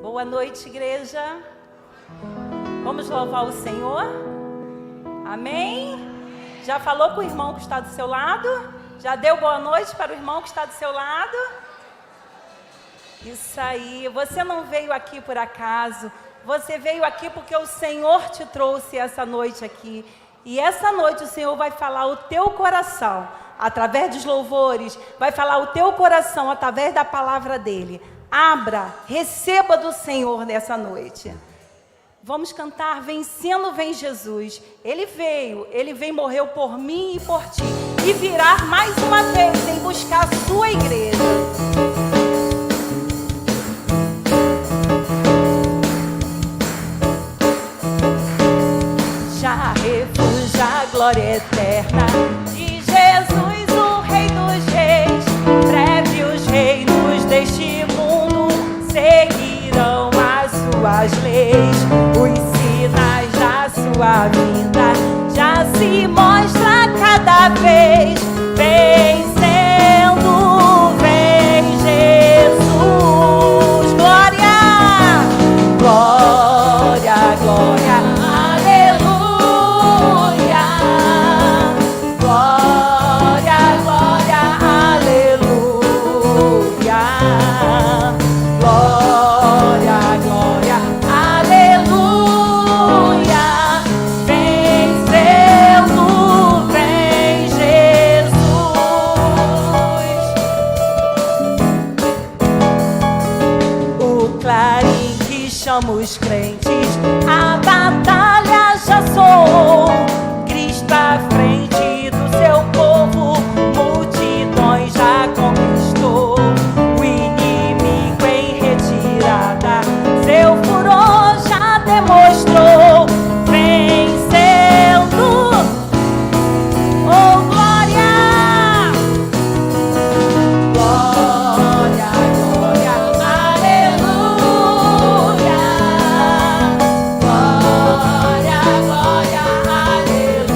Boa noite, igreja. Vamos louvar o Senhor? Amém? Já falou com o irmão que está do seu lado? Já deu boa noite para o irmão que está do seu lado? Isso aí. Você não veio aqui por acaso. Você veio aqui porque o Senhor te trouxe essa noite aqui. E essa noite o Senhor vai falar o teu coração, através dos louvores, vai falar o teu coração através da palavra dele. Abra, receba do Senhor nessa noite. Vamos cantar Vencendo Vem Jesus. Ele veio, morreu por mim e por ti. E virá mais uma vez em buscar a sua igreja. Já refúgio a glória eterna de Jesus, o Rei dos Reis. Breve os reinos deste mundo seguirão as suas leis. Os sinais da sua vinda já se mostra cada vez. Vencendo, vem Jesus. Glória, glória, glória. Aleluia. Glória, glória, aleluia. Glória, glória, aleluia. Vencendo, vem Jesus. O clarim que chama os crentes, a batalha já soou. Cristo à frente do seu povo, multidões já conquistou. O inimigo em retirada, seu furor já demonstrou. Vencendo, oh glória, glória, glória, aleluia. Glória, glória, aleluia.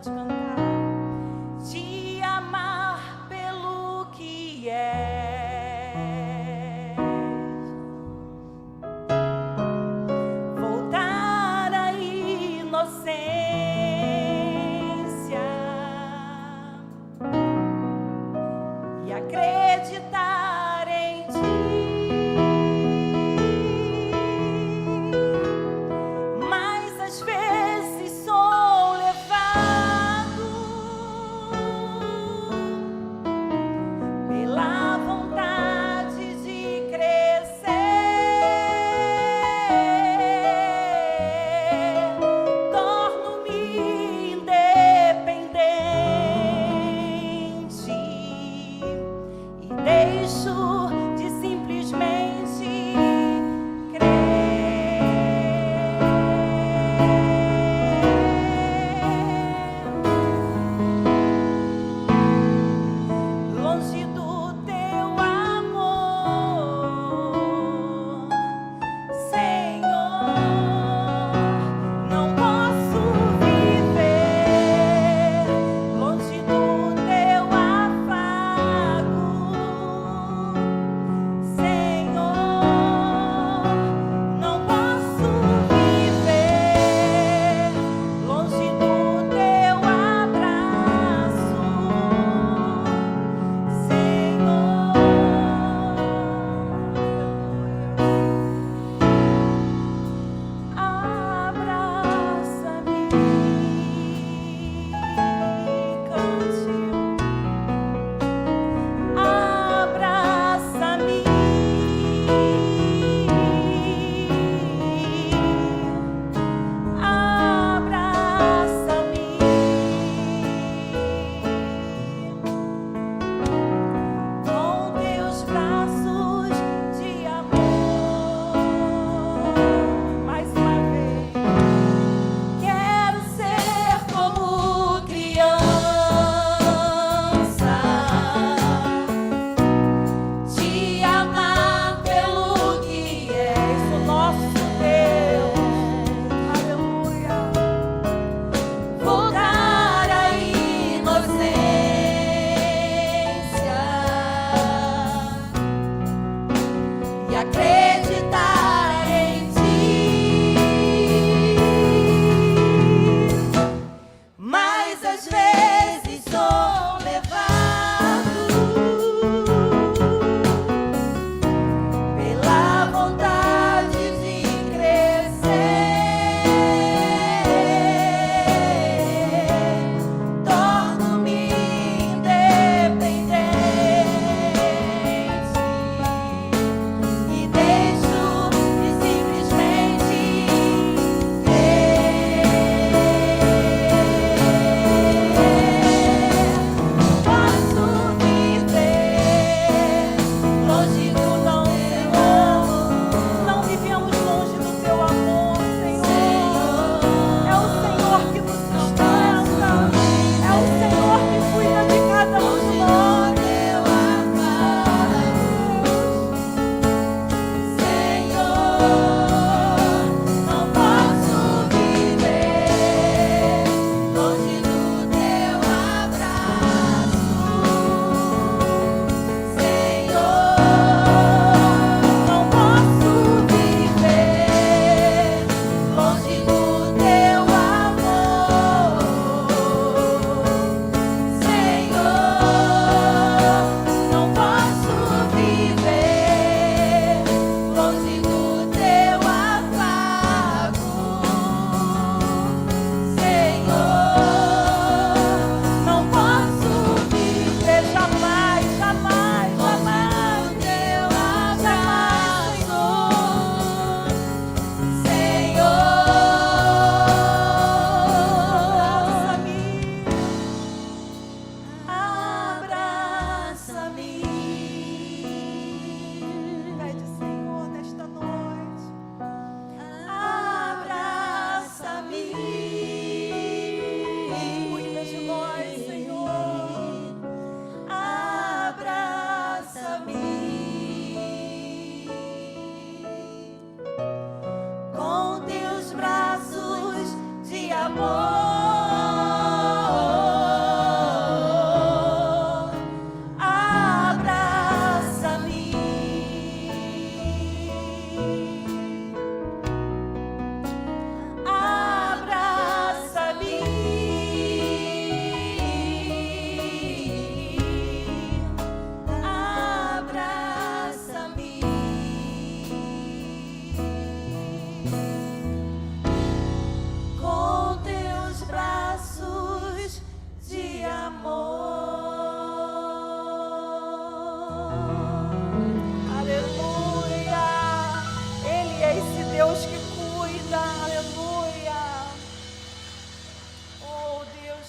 pode cantar. Te amar pelo que és, voltar à inocência e acreditar em ti. Mas às vezes sou levado pela vontade de crescer. Torno-me independente e deixo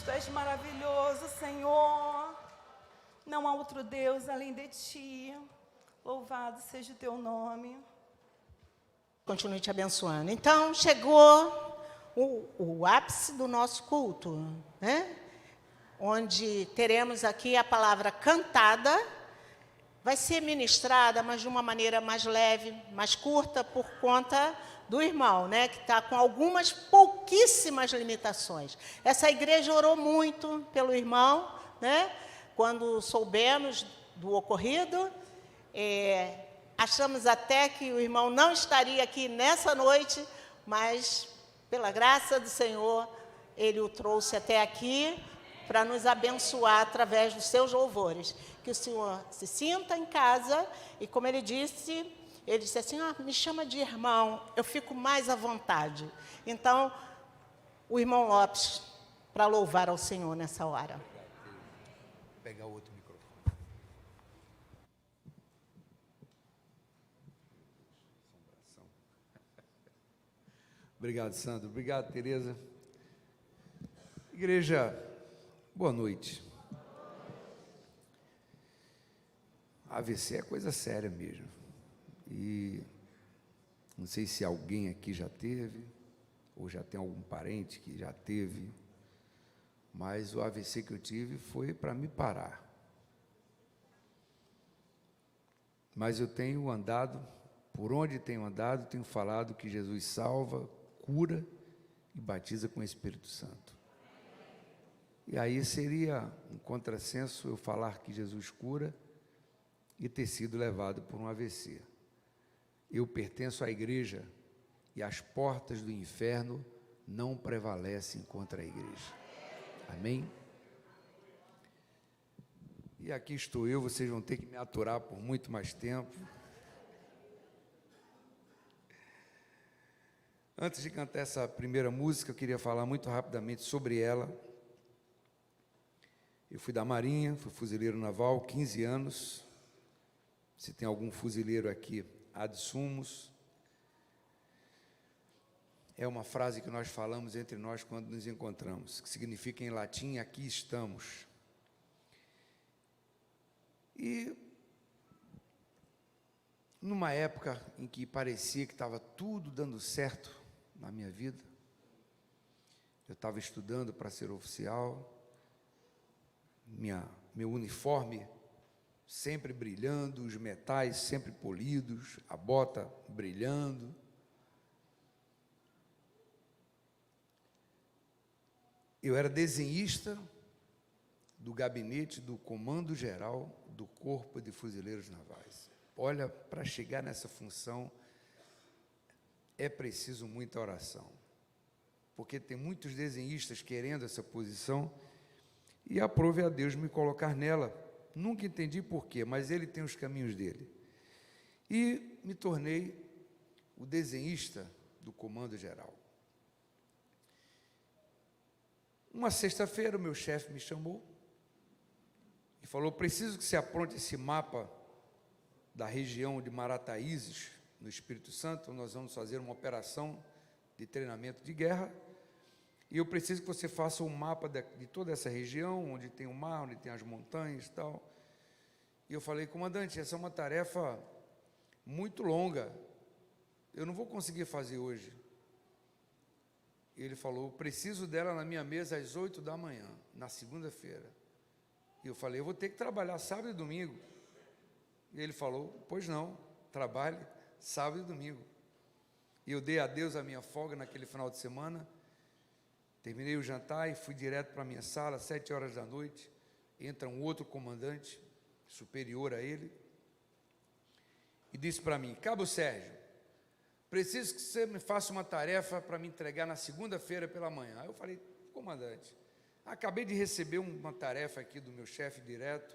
Tu és maravilhoso, Senhor. Não há outro Deus além de Ti. Louvado seja o Teu nome. Continue te abençoando. Então, chegou o ápice do nosso culto, né? Onde teremos aqui a palavra cantada. Vai ser ministrada, mas de uma maneira mais leve, mais curta, por conta do irmão, né? Que está com algumas pouquíssimas limitações. Essa igreja orou muito pelo irmão, né? Quando soubemos do ocorrido, achamos até que o irmão não estaria aqui nessa noite, mas, pela graça do Senhor, Ele o trouxe até aqui para nos abençoar através dos seus louvores. Que o Senhor se sinta em casa e, como ele disse assim, me chama de irmão, eu fico mais à vontade. Então, o irmão Lopes, para louvar ao Senhor nessa hora. Vou pegar outro microfone. Assombração. Obrigado, Sandro. Obrigado, Tereza. Igreja, boa noite. AVC é coisa séria mesmo. E não sei se alguém aqui já teve, ou já tem algum parente que já teve, mas o AVC que eu tive foi para me parar. Mas eu tenho andado, por onde tenho andado, tenho falado que Jesus salva, cura e batiza com o Espírito Santo. E aí seria um contrassenso eu falar que Jesus cura e ter sido levado por um AVC. Eu pertenço à igreja e as portas do inferno não prevalecem contra a igreja. Amém? E aqui estou eu, vocês vão ter que me aturar por muito mais tempo. Antes de cantar essa primeira música, eu queria falar muito rapidamente sobre ela. Eu fui da Marinha, fui fuzileiro naval, 15 anos. Se tem algum fuzileiro aqui, ad sumos. É uma frase que nós falamos entre nós quando nos encontramos, que significa em latim, aqui estamos. E numa época em que parecia que estava tudo dando certo na minha vida, eu estava estudando para ser oficial, meu uniforme sempre brilhando, os metais sempre polidos, a bota brilhando. Eu era desenhista do gabinete do Comando Geral do Corpo de Fuzileiros Navais. Olha, para chegar nessa função, é preciso muita oração, porque tem muitos desenhistas querendo essa posição, e aprove a Deus me colocar nela. Nunca entendi porquê, mas Ele tem os caminhos dele. E me tornei o desenhista do Comando Geral. Uma sexta-feira, o meu chefe me chamou e falou: preciso que você apronte esse mapa da região de Marataízes, no Espírito Santo. Nós vamos fazer uma operação de treinamento de guerra, e eu preciso que você faça um mapa de toda essa região, onde tem o mar, onde tem as montanhas e tal. E eu falei: comandante, essa é uma tarefa muito longa, eu não vou conseguir fazer hoje. E ele falou: preciso dela na minha mesa às 8 da manhã, na segunda-feira. E eu falei: eu vou ter que trabalhar sábado e domingo. E ele falou: pois não, trabalhe sábado e domingo. E eu dei a Deus a minha folga naquele final de semana, terminei o jantar e fui direto para a minha sala, 7 horas da noite. Entra um outro comandante, superior a ele, e disse para mim: Cabo Sérgio, preciso que você me faça uma tarefa para me entregar na segunda-feira pela manhã. Aí eu falei: comandante, acabei de receber uma tarefa aqui do meu chefe direto,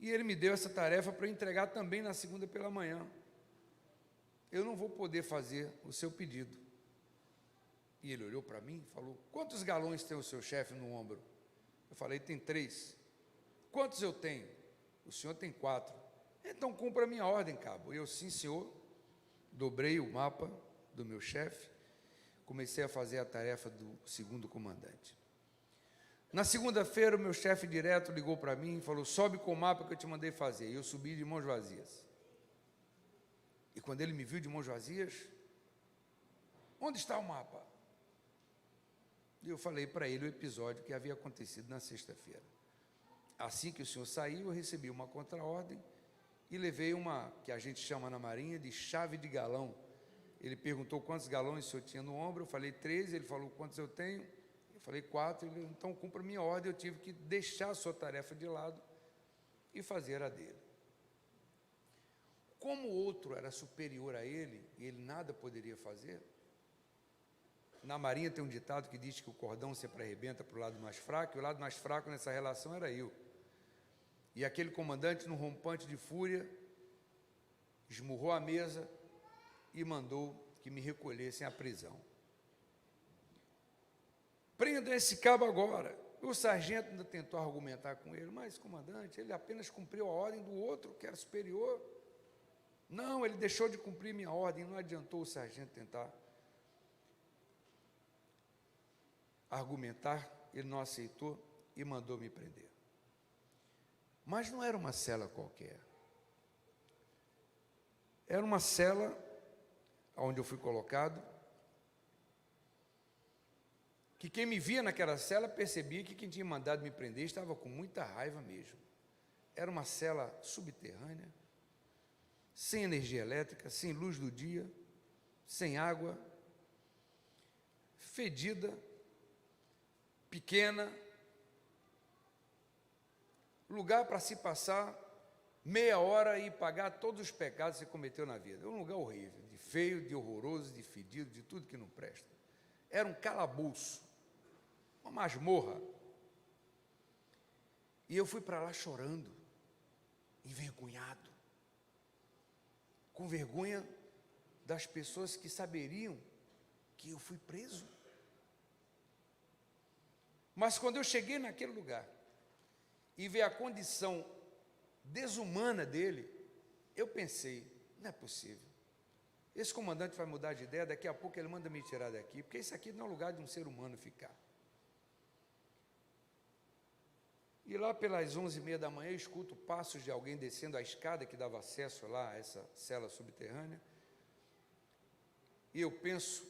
e ele me deu essa tarefa para entregar também na segunda pela manhã. Eu não vou poder fazer o seu pedido. E ele olhou para mim e falou: quantos galões tem o seu chefe no ombro? Eu falei: tem 3. Quantos eu tenho? O senhor tem 4. Então cumpra a minha ordem, cabo. Eu: sim, senhor. Dobrei o mapa do meu chefe, comecei a fazer a tarefa do segundo comandante. Na segunda-feira, o meu chefe direto ligou para mim e falou: sobe com o mapa que eu te mandei fazer. E eu subi de mãos vazias. E quando ele me viu de mãos vazias, onde está o mapa? E eu falei para ele o episódio que havia acontecido na sexta-feira. Assim que o senhor saiu, eu recebi uma contra-ordem e levei uma, que a gente chama na Marinha, de chave de galão. Ele perguntou quantos galões o senhor tinha no ombro, eu falei 13, ele falou quantos eu tenho, eu falei 4, ele, então cumpra a minha ordem, eu tive que deixar a sua tarefa de lado e fazer a dele. Como o outro era superior a ele, e ele nada poderia fazer, na Marinha tem um ditado que diz que o cordão sempre arrebenta para o lado mais fraco, e o lado mais fraco nessa relação era eu. E aquele comandante, num rompante de fúria, esmurrou a mesa e mandou que me recolhessem à prisão. Prendam esse cabo agora. O sargento ainda tentou argumentar com ele, mas, comandante, ele apenas cumpriu a ordem do outro, que era superior. Não, ele deixou de cumprir minha ordem, não adiantou o sargento tentar argumentar, ele não aceitou e mandou me prender. Mas não era uma cela qualquer. Era uma cela onde eu fui colocado, que quem me via naquela cela percebia que quem tinha mandado me prender estava com muita raiva mesmo. Era uma cela subterrânea, sem energia elétrica, sem luz do dia, sem água, fedida, pequena, lugar para se passar meia hora e pagar todos os pecados que você cometeu na vida. É um lugar horrível, de feio, de horroroso, de fedido, de tudo que não presta. Era um calabouço, uma masmorra. E eu fui para lá chorando, envergonhado, com vergonha das pessoas que saberiam que eu fui preso. Mas quando eu cheguei naquele lugar e vi a condição desumana dele, eu pensei, não é possível. Esse comandante vai mudar de ideia, daqui a pouco ele manda me tirar daqui, porque isso aqui não é lugar de um ser humano ficar. E lá pelas 11h30 da manhã, eu escuto passos de alguém descendo a escada que dava acesso lá a essa cela subterrânea, e eu penso,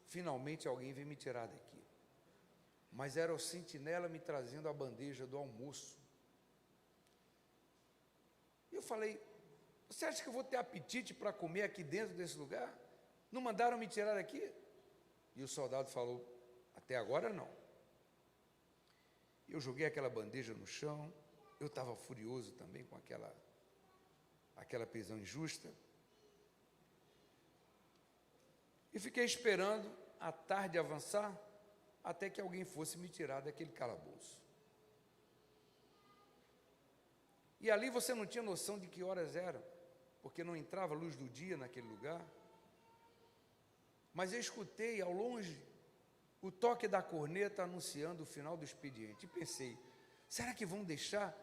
finalmente alguém vem me tirar daqui. Mas era o sentinela me trazendo a bandeja do almoço. E eu falei, você acha que eu vou ter apetite para comer aqui dentro desse lugar? Não mandaram me tirar daqui? E o soldado falou, até agora não. Eu joguei aquela bandeja no chão, eu estava furioso também com aquela prisão injusta. E fiquei esperando a tarde avançar, até que alguém fosse me tirar daquele calabouço. E ali você não tinha noção de que horas eram, porque não entrava luz do dia naquele lugar. Mas eu escutei ao longe o toque da corneta anunciando o final do expediente. E pensei, será que vão deixar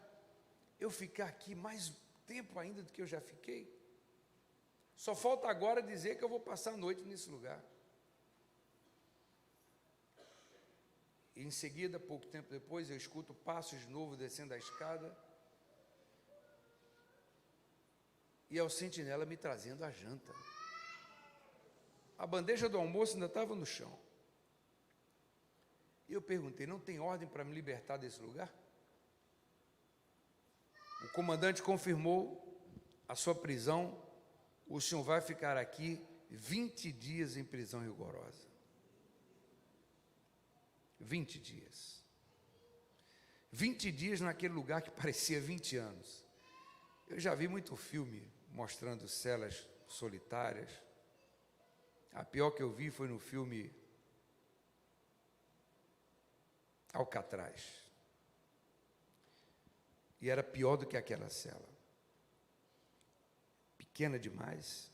eu ficar aqui mais tempo ainda do que eu já fiquei? Só falta agora dizer que eu vou passar a noite nesse lugar. E em seguida, pouco tempo depois, eu escuto passos de novo descendo a escada. E é o sentinela me trazendo a janta. A bandeja do almoço ainda estava no chão. E eu perguntei, não tem ordem para me libertar desse lugar? O comandante confirmou a sua prisão. O senhor vai ficar aqui 20 dias em prisão rigorosa. 20 dias. 20 dias naquele lugar que parecia 20 anos. Eu já vi muito filme mostrando celas solitárias. A pior que eu vi foi no filme Alcatraz. E era pior do que aquela cela. Pequena demais,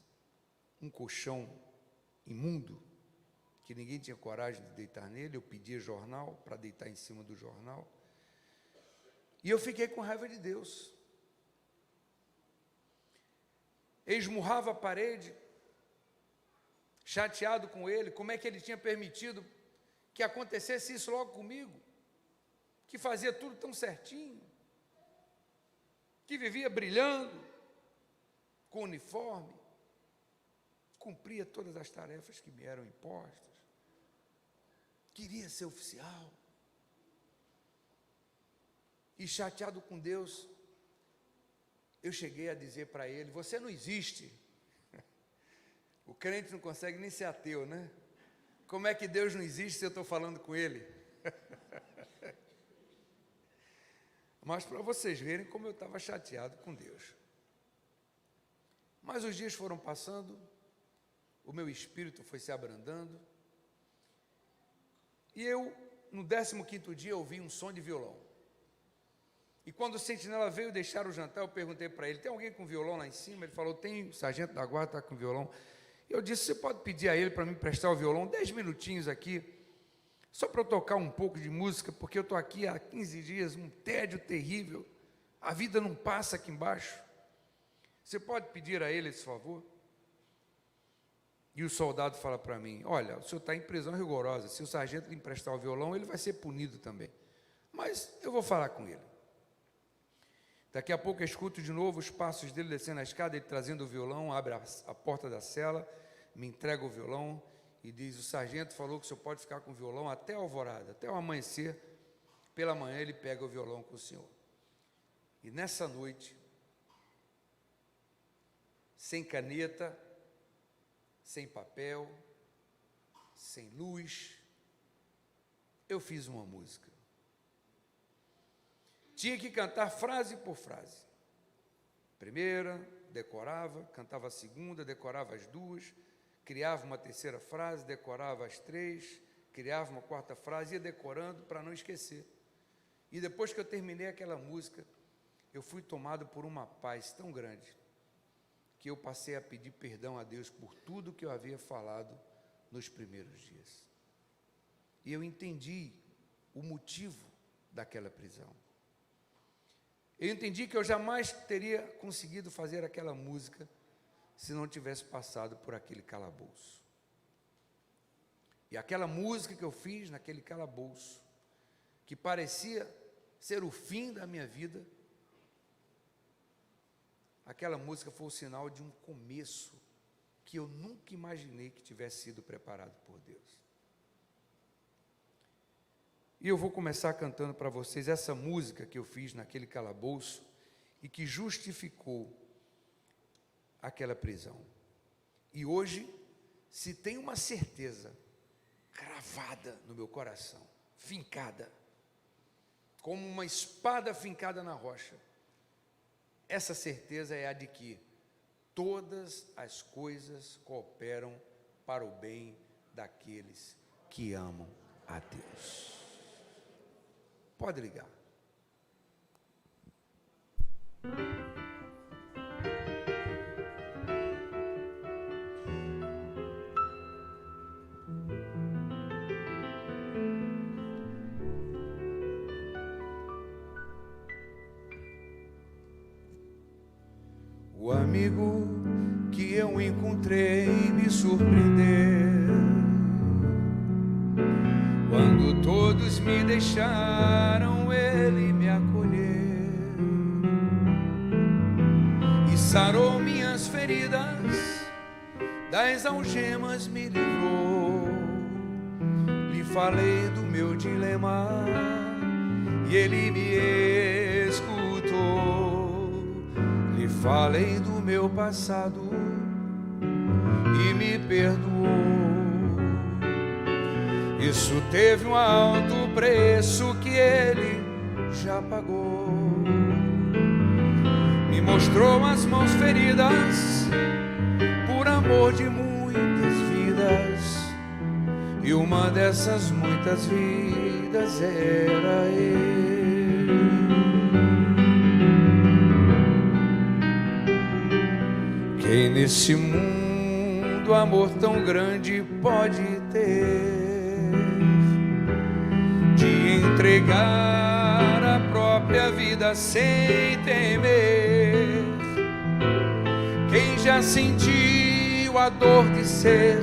um colchão imundo, que ninguém tinha coragem de deitar nele. Eu pedia jornal para deitar em cima do jornal. E eu fiquei com raiva de Deus. Eu esmurrava a parede, chateado com ele, como é que ele tinha permitido que acontecesse isso logo comigo? que fazia tudo tão certinho, que vivia brilhando, com uniforme, cumpria todas as tarefas que me eram impostas, queria ser oficial. E chateado com Deus, eu cheguei a dizer para ele: você não existe. O crente não consegue nem ser ateu, né? Como é que Deus não existe se eu estou falando com ele? Mas para vocês verem como eu estava chateado com Deus. Mas os dias foram passando, o meu espírito foi se abrandando, e eu, no 15º dia, ouvi um som de violão. E quando o sentinela veio deixar o jantar, eu perguntei para ele: tem alguém com violão lá em cima? Ele falou: tem, o sargento da guarda está com violão. Eu disse: você pode pedir a ele para me emprestar o violão 10 minutinhos aqui, só para eu tocar um pouco de música, porque eu estou aqui há 15 dias, um tédio terrível, a vida não passa aqui embaixo. Você pode pedir a ele esse favor? E o soldado fala para mim: olha, o senhor está em prisão rigorosa, se o sargento lhe emprestar o violão, ele vai ser punido também, mas eu vou falar com ele. Daqui a pouco eu escuto de novo os passos dele descendo a escada, ele trazendo o violão, abre a porta da cela, me entrega o violão e diz: o sargento falou que o senhor pode ficar com o violão até a alvorada, até o amanhecer. Pela manhã ele pega o violão com o senhor. E nessa noite, sem caneta, sem papel, sem luz, eu fiz uma música. Tinha que cantar frase por frase. Primeira, decorava, cantava a segunda, decorava as duas, criava uma terceira frase, decorava as três, criava uma quarta frase, ia decorando para não esquecer. E depois que eu terminei aquela música, eu fui tomado por uma paz tão grande, que eu passei a pedir perdão a Deus por tudo que eu havia falado nos primeiros dias. E eu entendi o motivo daquela prisão. Eu entendi que eu jamais teria conseguido fazer aquela música se não tivesse passado por aquele calabouço. E aquela música que eu fiz naquele calabouço, que parecia ser o fim da minha vida, aquela música foi o sinal de um começo que eu nunca imaginei que tivesse sido preparado por Deus. E eu vou começar cantando para vocês essa música que eu fiz naquele calabouço e que justificou aquela prisão. E hoje, se tem uma certeza cravada no meu coração, fincada, como uma espada fincada na rocha, essa certeza é a de que todas as coisas cooperam para o bem daqueles que amam a Deus. Pode ligar. O amigo que eu encontrei me surpreendeu quando todos me deixaram, ele me acolheu e sarou minhas feridas, das algemas me livrou. Lhe falei do meu dilema e ele me escutou. Lhe falei do meu passado e me perdoou. Isso teve um alto preço que ele já pagou. Me mostrou as mãos feridas por amor de muitas vidas, e uma dessas muitas vidas era ele. Quem nesse mundo amor tão grande pode ter, de entregar a própria vida sem temer? Quem já sentiu a dor de ser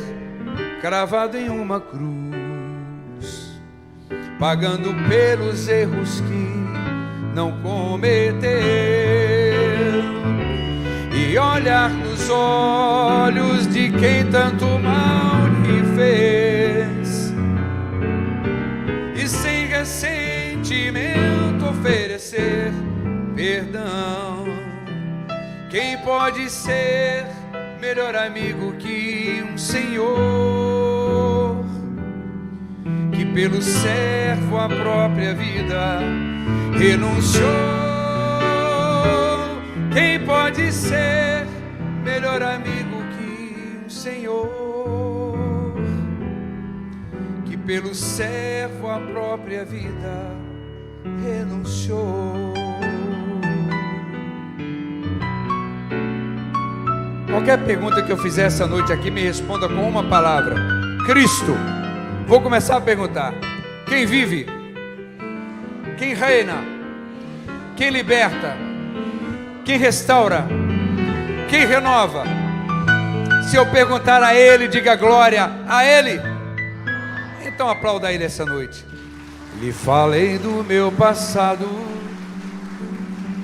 cravado em uma cruz pagando pelos erros que não cometeu, e olhar nos olhos de quem tanto mal lhe fez, e sem ressentimento oferecer perdão. Quem pode ser melhor amigo que um Senhor, que pelo servo a própria vida renunciou? Quem pode ser melhor amigo que um Senhor, que pelo servo a própria vida renunciou? Qualquer pergunta que eu fizer essa noite aqui, me responda com uma palavra: Cristo. Vou começar a perguntar: quem vive? Quem reina? Quem liberta? Quem restaura? Quem renova? Se eu perguntar a Ele, diga glória a Ele. Então aplauda Ele essa noite. Lhe falei do meu passado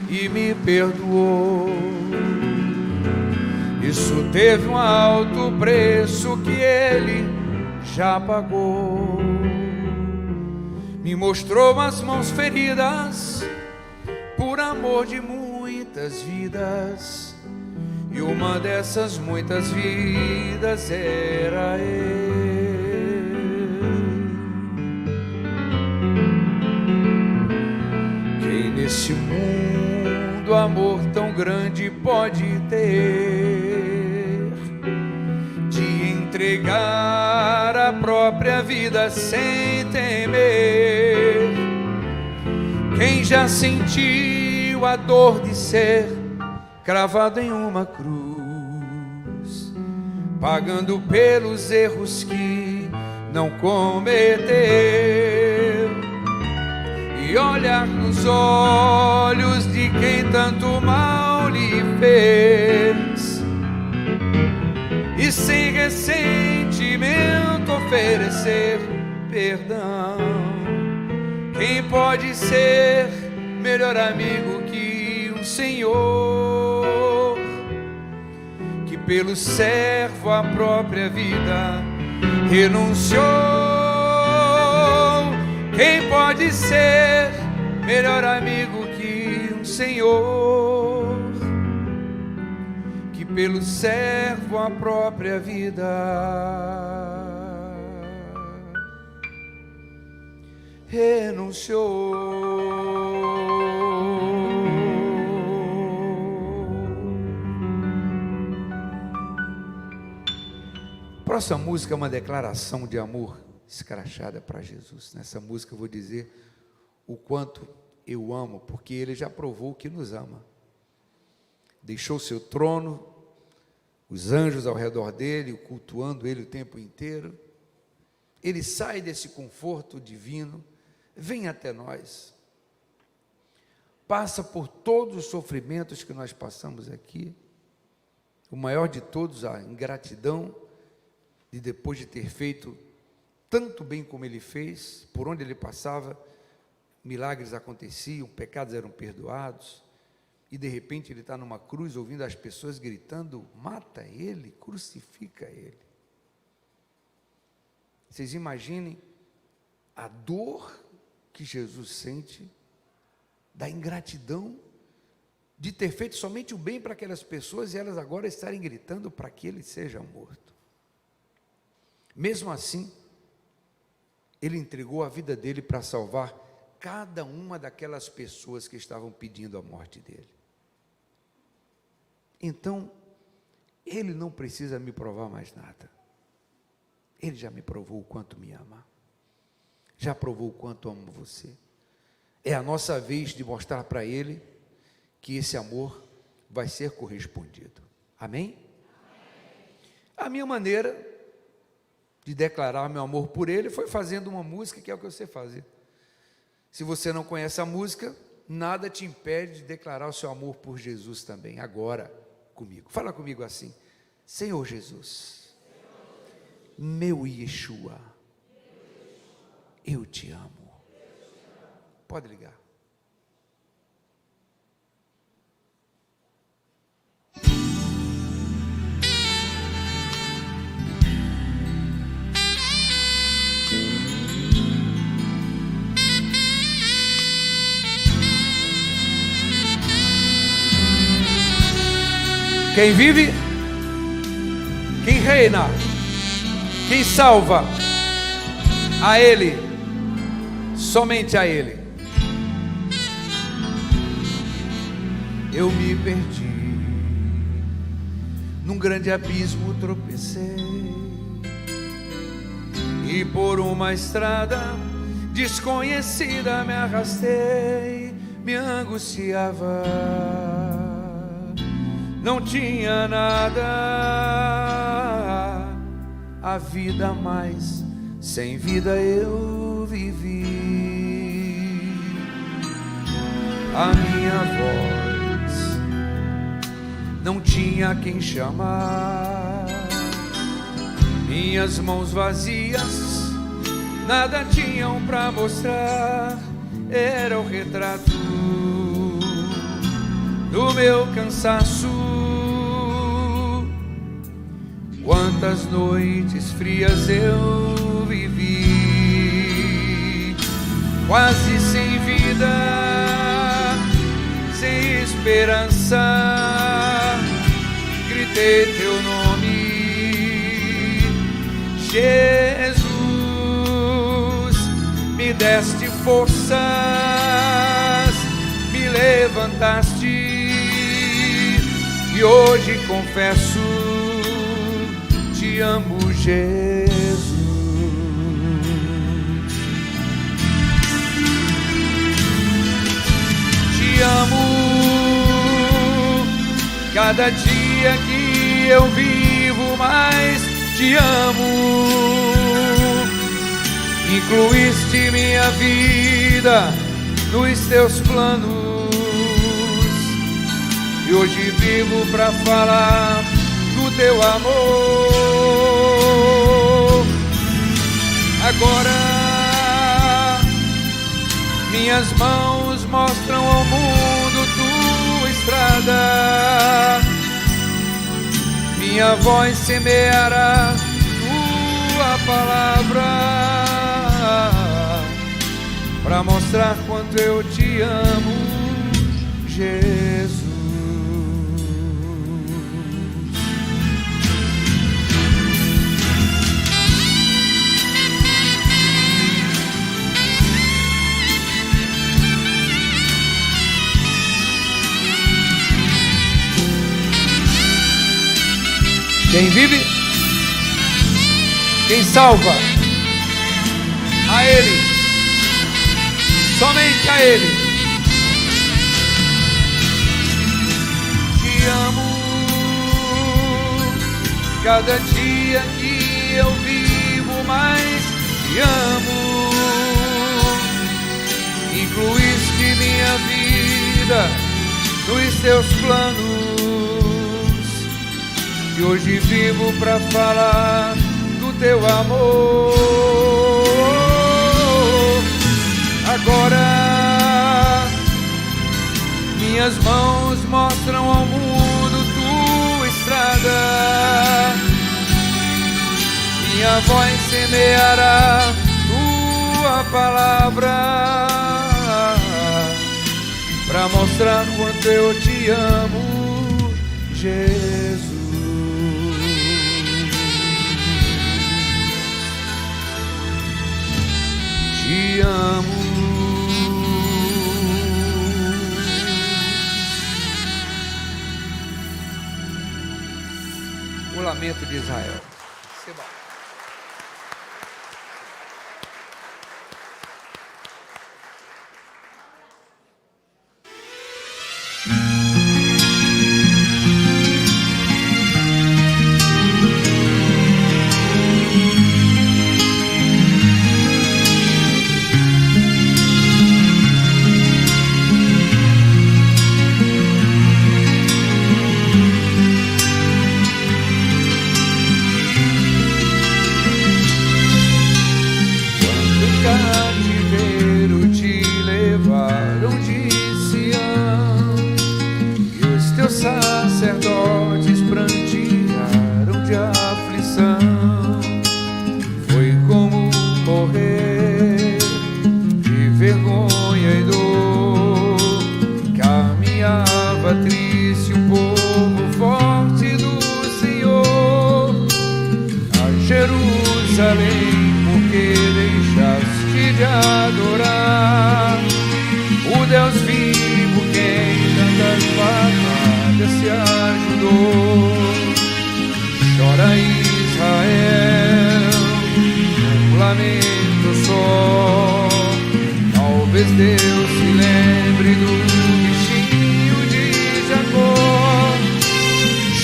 e me perdoou. Isso teve um alto preço que Ele já pagou. Me mostrou as mãos feridas por amor de muitas vidas, e uma dessas muitas vidas era Ele. Quem nesse mundo amor tão grande pode ter, entregar a própria vida sem temer? Quem já sentiu a dor de ser cravado em uma cruz, pagando pelos erros que não cometeu, e olhar nos olhos de quem tanto mal lhe fez, e sem ressentimento oferecer perdão? Quem pode ser melhor amigo que um Senhor, que pelo servo a própria vida renunciou? Quem pode ser melhor amigo que um Senhor, que pelo servo a própria vida renunciou? A próxima música é uma declaração de amor escrachada para Jesus. Nessa música eu vou dizer o quanto eu amo, porque Ele já provou que nos ama. Deixou seu trono, os anjos ao redor dele, cultuando Ele o tempo inteiro. Ele sai desse conforto divino, vem até nós, passa por todos os sofrimentos que nós passamos aqui. O maior de todos, a ingratidão de, depois de ter feito tanto bem como Ele fez, por onde Ele passava, milagres aconteciam, pecados eram perdoados, e de repente Ele está numa cruz, ouvindo as pessoas gritando: mata Ele, crucifica Ele. Vocês imaginem a dor que Jesus sente, da ingratidão, de ter feito somente o bem para aquelas pessoas, e elas agora estarem gritando para que Ele seja morto. Mesmo assim, Ele entregou a vida dele para salvar cada uma daquelas pessoas que estavam pedindo a morte dele. Então, Ele não precisa me provar mais nada. Ele já me provou o quanto me ama. Já provou o quanto amo você. É a nossa vez de mostrar para Ele que esse amor vai ser correspondido. Amém? A minha maneira de declarar meu amor por Ele foi fazendo uma música, que é o que eu sei fazer. Se você não conhece a música, nada te impede de declarar o seu amor por Jesus também, agora comigo. Fala comigo assim: Senhor Jesus, meu Yeshua, eu te amo. Pode ligar. Quem vive, quem reina, quem salva, a Ele, somente a Ele. Eu me perdi, num grande abismo tropecei, e por uma estrada desconhecida me arrastei, me angustiava. Não tinha nada, a vida mais, sem vida eu vivi. A minha voz não tinha quem chamar, minhas mãos vazias nada tinham pra mostrar, era o retrato do meu cansaço. Quantas noites frias eu vivi, quase sem vida, sem esperança. Gritei teu nome, Jesus, me deste forças, me levantaste, e hoje confesso, te amo, Jesus. Te amo, cada dia que eu vivo mais te amo. Incluíste minha vida nos teus planos, e hoje vivo pra falar do teu amor. Agora minhas mãos mostram ao mundo tua estrada, minha voz semeará tua palavra, pra mostrar quanto eu te amo, Jesus. Quem vive, quem salva, a Ele, somente a Ele. Te amo, cada dia que eu vivo mais te amo. Incluíste minha vida nos teus planos, e hoje vivo pra falar do teu amor. Agora minhas mãos mostram ao mundo tua estrada, minha voz semeará tua palavra, pra mostrar quanto eu te amo, Jesus. Te amo. O lamento de Israel. Seba. Talvez Deus se lembre do bichinho de Jacó.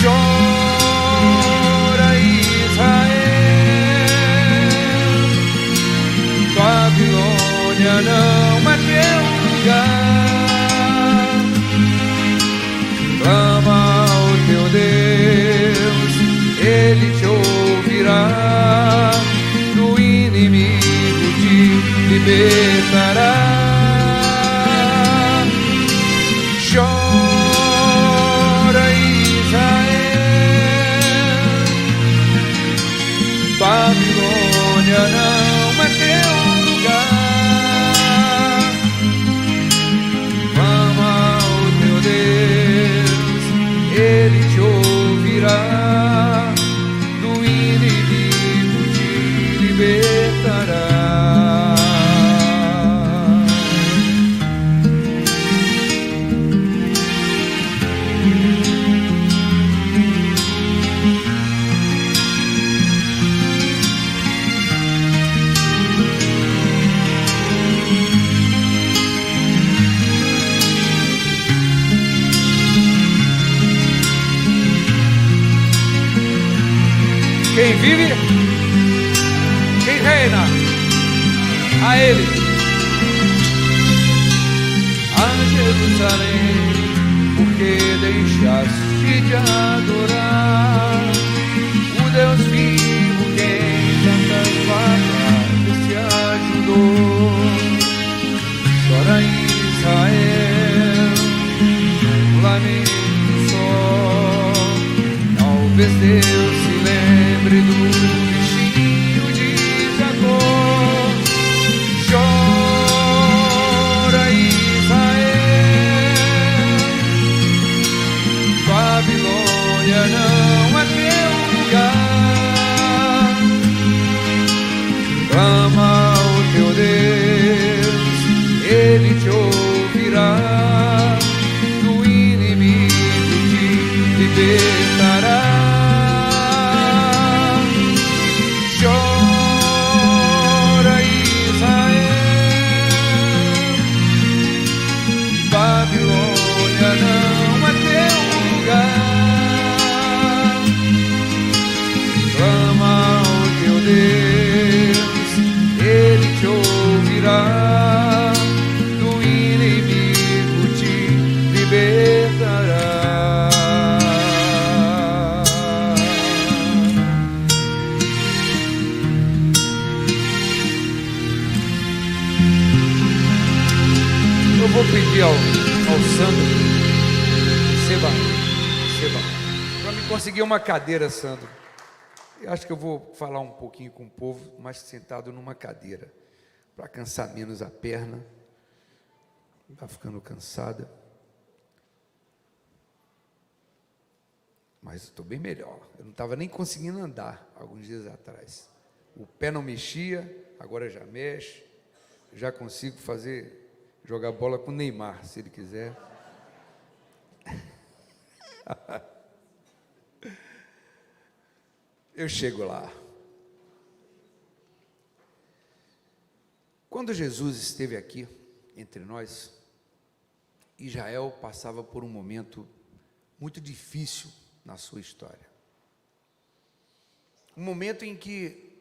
Chora, Israel, Babilônia não é teu lugar. Clama ao teu Deus, Ele te ouvirá. Do inimigo te libertará. Chora, Israel, Babilônia não é teu lugar. Clama ao teu Deus, Ele te ouvirá. Do inimigo te libertará. Quem vive, quem reina, a Ele. A Jerusalém, porque deixaste de adorar o Deus vivo, quem tantas batalhas te ajudou. Chora, Israel, um lamento só. Talvez Deus se lembre do bichinho de Jacó. Chora, Israel, Babilônia não é teu lugar. Clama ao teu Deus, Ele te ouvirá. Do inimigo te libertará. Babilônia não é teu lugar. Clama ao teu Deus, Ele te ouvirá. Do inimigo te libertará. Eu vou pedir ao Sandro, receba, para me conseguir uma cadeira, Sandro. Eu acho que eu vou falar um pouquinho com o povo, mas sentado numa cadeira, para cansar menos a perna. Está ficando cansada. Mas estou bem melhor. Eu não estava nem conseguindo andar alguns dias atrás. O pé não mexia, agora já mexe. Já consigo jogar bola com o Neymar, se ele quiser. Eu chego lá. Quando Jesus esteve aqui entre nós, Israel passava por um momento muito difícil na sua história. Um momento em que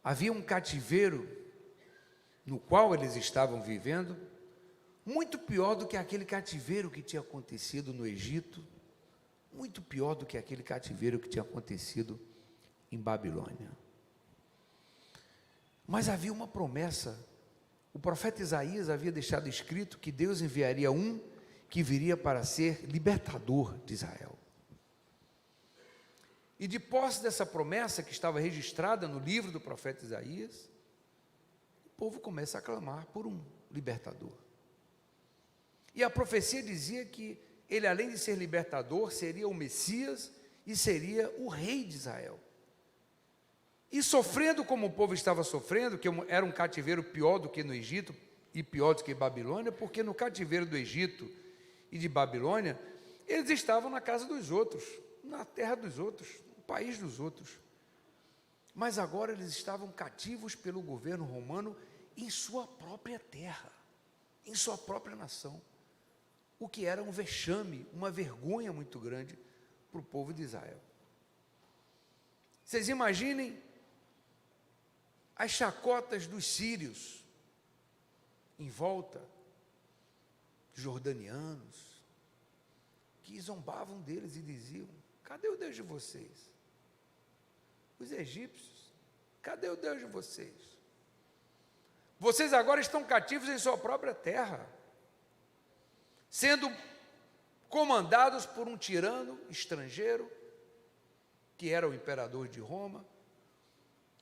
havia um cativeiro no qual eles estavam vivendo, muito pior do que aquele cativeiro que tinha acontecido no Egito, muito pior do que aquele cativeiro que tinha acontecido em Babilônia. Mas havia uma promessa. O profeta Isaías havia deixado escrito que Deus enviaria um que viria para ser libertador de Israel. E de posse dessa promessa que estava registrada no livro do profeta Isaías, o povo começa a clamar por um libertador. E a profecia dizia que ele, além de ser libertador, seria o Messias e seria o rei de Israel. E sofrendo como o povo estava sofrendo, que era um cativeiro pior do que no Egito e pior do que Babilônia, porque no cativeiro do Egito e de Babilônia, eles estavam na casa dos outros, na terra dos outros, no país dos outros. Mas agora eles estavam cativos pelo governo romano em sua própria terra, em sua própria nação, o que era um vexame, uma vergonha muito grande para o povo de Israel. Vocês imaginem as chacotas dos sírios em volta, jordanianos, que zombavam deles e diziam: cadê o Deus de vocês? Os egípcios, cadê o Deus de vocês? Vocês agora estão cativos em sua própria terra, sendo comandados por um tirano estrangeiro, que era o imperador de Roma,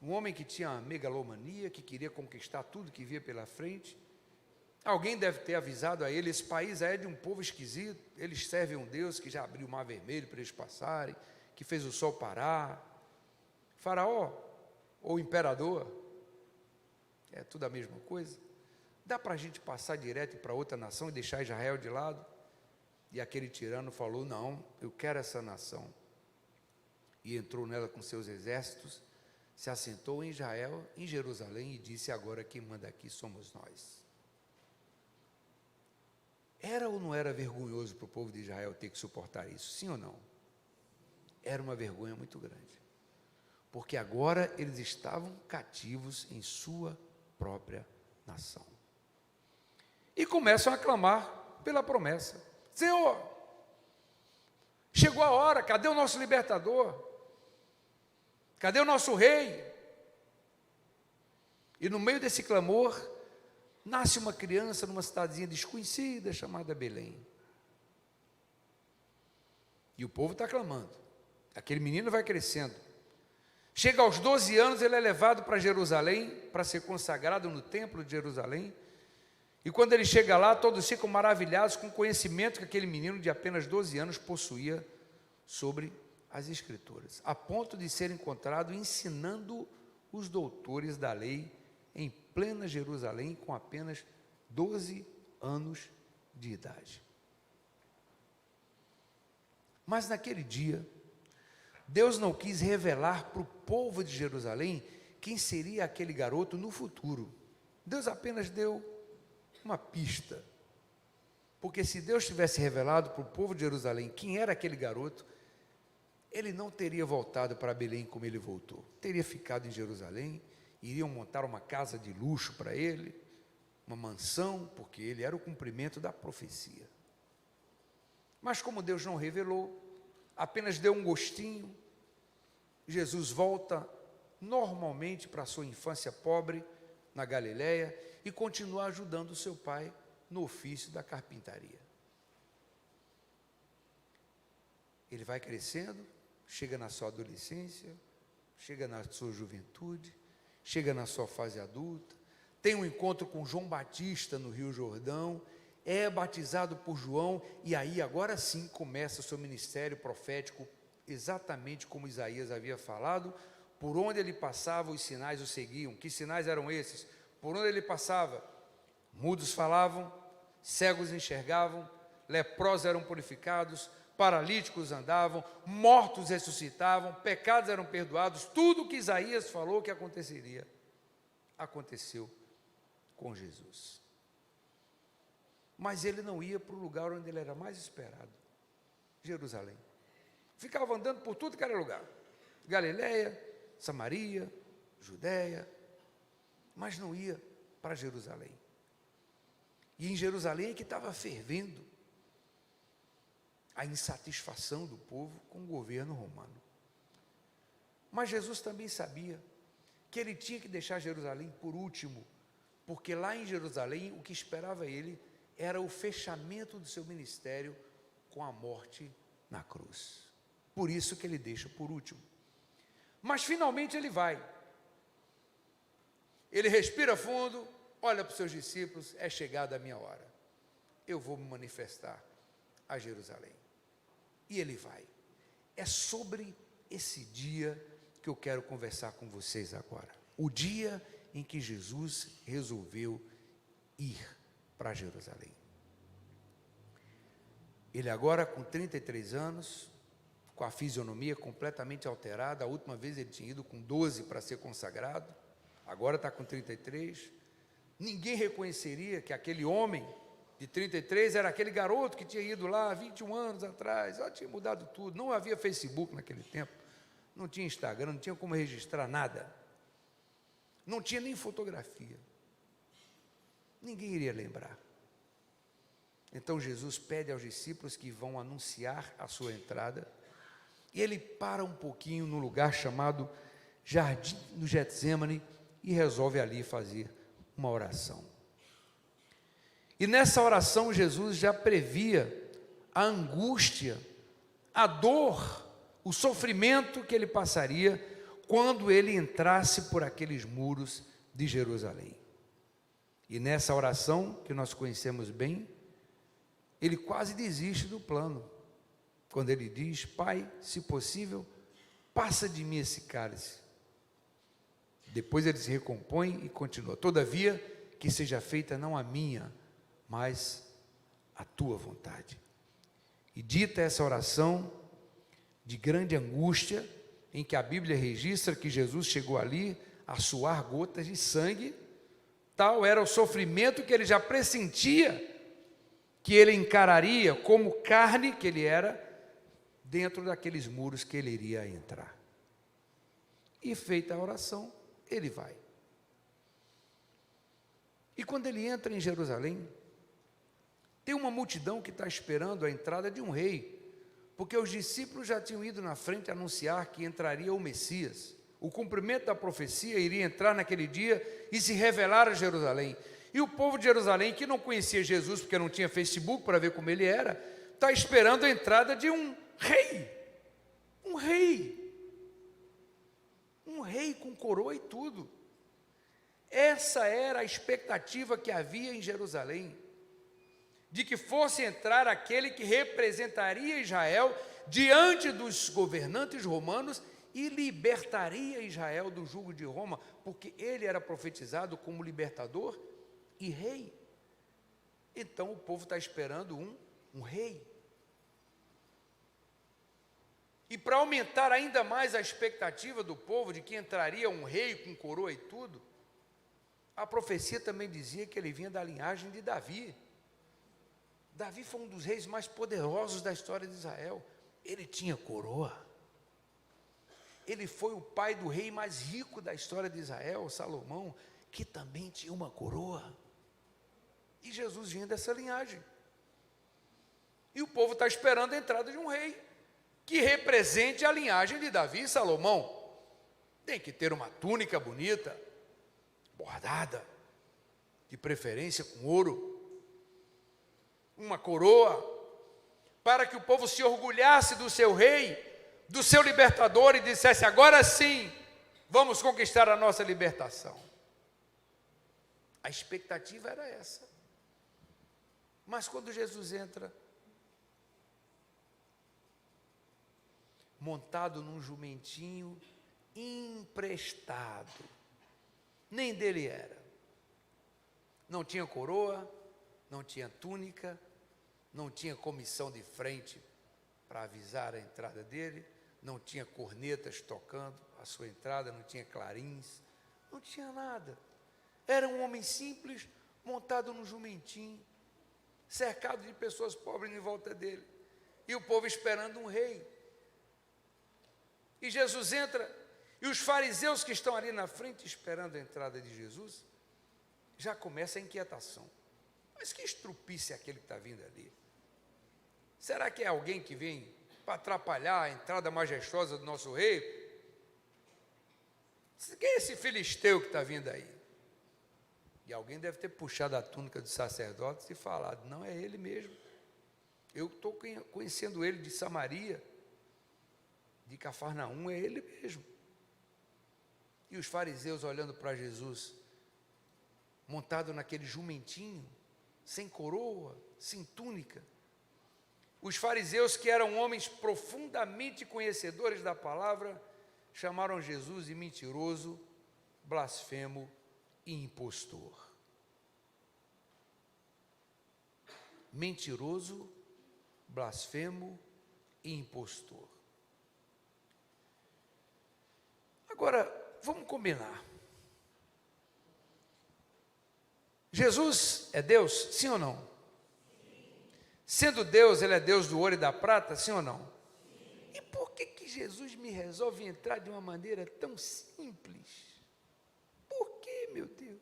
um homem que tinha uma megalomania, que queria conquistar tudo que via pela frente. Alguém deve ter avisado a ele: esse país é de um povo esquisito, eles servem um Deus que já abriu o mar vermelho para eles passarem, que fez o sol parar. Faraó, ou imperador, é tudo a mesma coisa. Dá para a gente passar direto para outra nação e deixar Israel de lado? E aquele tirano falou: não, eu quero essa nação. E entrou nela com seus exércitos, se assentou em Israel, em Jerusalém, e disse: agora quem manda aqui somos nós. Era ou não era vergonhoso para o povo de Israel ter que suportar isso? Sim ou não? Era uma vergonha muito grande, porque agora eles estavam cativos em sua própria nação. E começam a clamar pela promessa: Senhor, chegou a hora, cadê o nosso libertador? Cadê o nosso rei? E no meio desse clamor, nasce uma criança numa cidadezinha desconhecida chamada Belém. E o povo está clamando. Aquele menino vai crescendo. Chega aos 12 anos, ele é levado para Jerusalém, para ser consagrado no templo de Jerusalém. E quando ele chega lá, todos ficam maravilhados com o conhecimento que aquele menino de apenas 12 anos possuía sobre as Escrituras, a ponto de ser encontrado ensinando os doutores da lei em plena Jerusalém, com apenas 12 anos de idade. Mas naquele dia, Deus não quis revelar para o povo de Jerusalém quem seria aquele garoto no futuro. Deus apenas deu uma pista, porque se Deus tivesse revelado para o povo de Jerusalém quem era aquele garoto, ele não teria voltado para Belém como ele voltou, teria ficado em Jerusalém. Iriam montar uma casa de luxo para ele, uma mansão, porque ele era o cumprimento da profecia. Mas como Deus não revelou, apenas deu um gostinho, Jesus volta normalmente para a sua infância pobre na Galileia e continua ajudando o seu pai no ofício da carpintaria. Ele vai crescendo, chega na sua adolescência, chega na sua juventude, chega na sua fase adulta, tem um encontro com João Batista no Rio Jordão, é batizado por João, e aí agora sim começa o seu ministério profético, exatamente como Isaías havia falado. Por onde ele passava, os sinais o seguiam. Que sinais eram esses? Por onde ele passava, mudos falavam, cegos enxergavam, leprosos eram purificados, paralíticos andavam, mortos ressuscitavam, pecados eram perdoados. Tudo o que Isaías falou que aconteceria, aconteceu com Jesus. Mas ele não ia para o lugar onde ele era mais esperado, Jerusalém. Ficava andando por tudo que era lugar, Galileia, Samaria, Judéia, mas não ia para Jerusalém. E em Jerusalém é que estava fervendo a insatisfação do povo com o governo romano. Mas Jesus também sabia que ele tinha que deixar Jerusalém por último, porque lá em Jerusalém o que esperava ele era o fechamento do seu ministério com a morte na cruz. Por isso que ele deixa por último. Mas finalmente ele vai. Ele respira fundo, olha para os seus discípulos: é chegada a minha hora. Eu vou me manifestar a Jerusalém. E ele vai. É sobre esse dia que eu quero conversar com vocês agora. O dia em que Jesus resolveu ir para Jerusalém. Ele agora com 33 anos, com a fisionomia completamente alterada. A última vez ele tinha ido com 12 para ser consagrado, agora está com 33, ninguém reconheceria que aquele homem de 33 era aquele garoto que tinha ido lá 21 anos atrás. Tinha mudado tudo, não havia Facebook naquele tempo, não tinha Instagram, não tinha como registrar nada, não tinha nem fotografia, ninguém iria lembrar. Então Jesus pede aos discípulos que vão anunciar a sua entrada, e ele para um pouquinho no lugar chamado Jardim do Getsêmani e resolve ali fazer uma oração. E nessa oração Jesus já previa a angústia, a dor, o sofrimento que ele passaria quando ele entrasse por aqueles muros de Jerusalém. E nessa oração, que nós conhecemos bem, ele quase desiste do plano, quando ele diz: Pai, se possível, passa de mim esse cálice. Depois ele se recompõe e continua: todavia, que seja feita não a minha, mas a tua vontade. E dita essa oração de grande angústia, em que a Bíblia registra que Jesus chegou ali a suar gotas de sangue, tal era o sofrimento que ele já pressentia que ele encararia como carne que ele era, dentro daqueles muros que ele iria entrar. E feita a oração, ele vai. E quando ele entra em Jerusalém, tem uma multidão que está esperando a entrada de um rei, porque os discípulos já tinham ido na frente anunciar que entraria o Messias. O cumprimento da profecia iria entrar naquele dia e se revelar a Jerusalém. E o povo de Jerusalém, que não conhecia Jesus, porque não tinha Facebook para ver como ele era, está esperando a entrada de um rei. Um rei. Um rei com coroa e tudo. Essa era a expectativa que havia em Jerusalém, de que fosse entrar aquele que representaria Israel diante dos governantes romanos e libertaria Israel do jugo de Roma, porque ele era profetizado como libertador e rei. Então o povo está esperando um rei. E para aumentar ainda mais a expectativa do povo de que entraria um rei com coroa e tudo, a profecia também dizia que ele vinha da linhagem de Davi. Davi foi um dos reis mais poderosos da história de Israel. Ele tinha coroa. Ele foi o pai do rei mais rico da história de Israel, Salomão, que também tinha uma coroa. E Jesus vinha dessa linhagem. E o povo está esperando a entrada de um rei que represente a linhagem de Davi e Salomão. Tem que ter uma túnica bonita, bordada, de preferência com ouro, uma coroa, para que o povo se orgulhasse do seu rei, do seu libertador, e dissesse: agora sim, vamos conquistar a nossa libertação. A expectativa era essa. Mas quando Jesus entra, montado num jumentinho emprestado, nem dele era, não tinha coroa, não tinha túnica, não tinha comissão de frente para avisar a entrada dele, não tinha cornetas tocando a sua entrada, não tinha clarins, não tinha nada. Era um homem simples, montado num jumentinho, cercado de pessoas pobres em volta dele, e o povo esperando um rei. E Jesus entra, e os fariseus que estão ali na frente esperando a entrada de Jesus, já começa a inquietação. Mas que estrupice é aquele que está vindo ali? Será que é alguém que vem para atrapalhar a entrada majestosa do nosso rei? Quem é esse filisteu que está vindo aí? E alguém deve ter puxado a túnica dos sacerdotes e falado: não, é ele mesmo. Eu estou conhecendo ele de Samaria, de Cafarnaum, é ele mesmo. E os fariseus olhando para Jesus, montado naquele jumentinho, sem coroa, sem túnica. Os fariseus, que eram homens profundamente conhecedores da palavra, chamaram Jesus de mentiroso, blasfemo e impostor. Mentiroso, blasfemo e impostor. Agora, vamos combinar. Jesus é Deus, sim ou não? Sendo Deus, Ele é Deus do ouro e da prata, sim ou não? E por que Jesus me resolve entrar de uma maneira tão simples? Por que, meu Deus?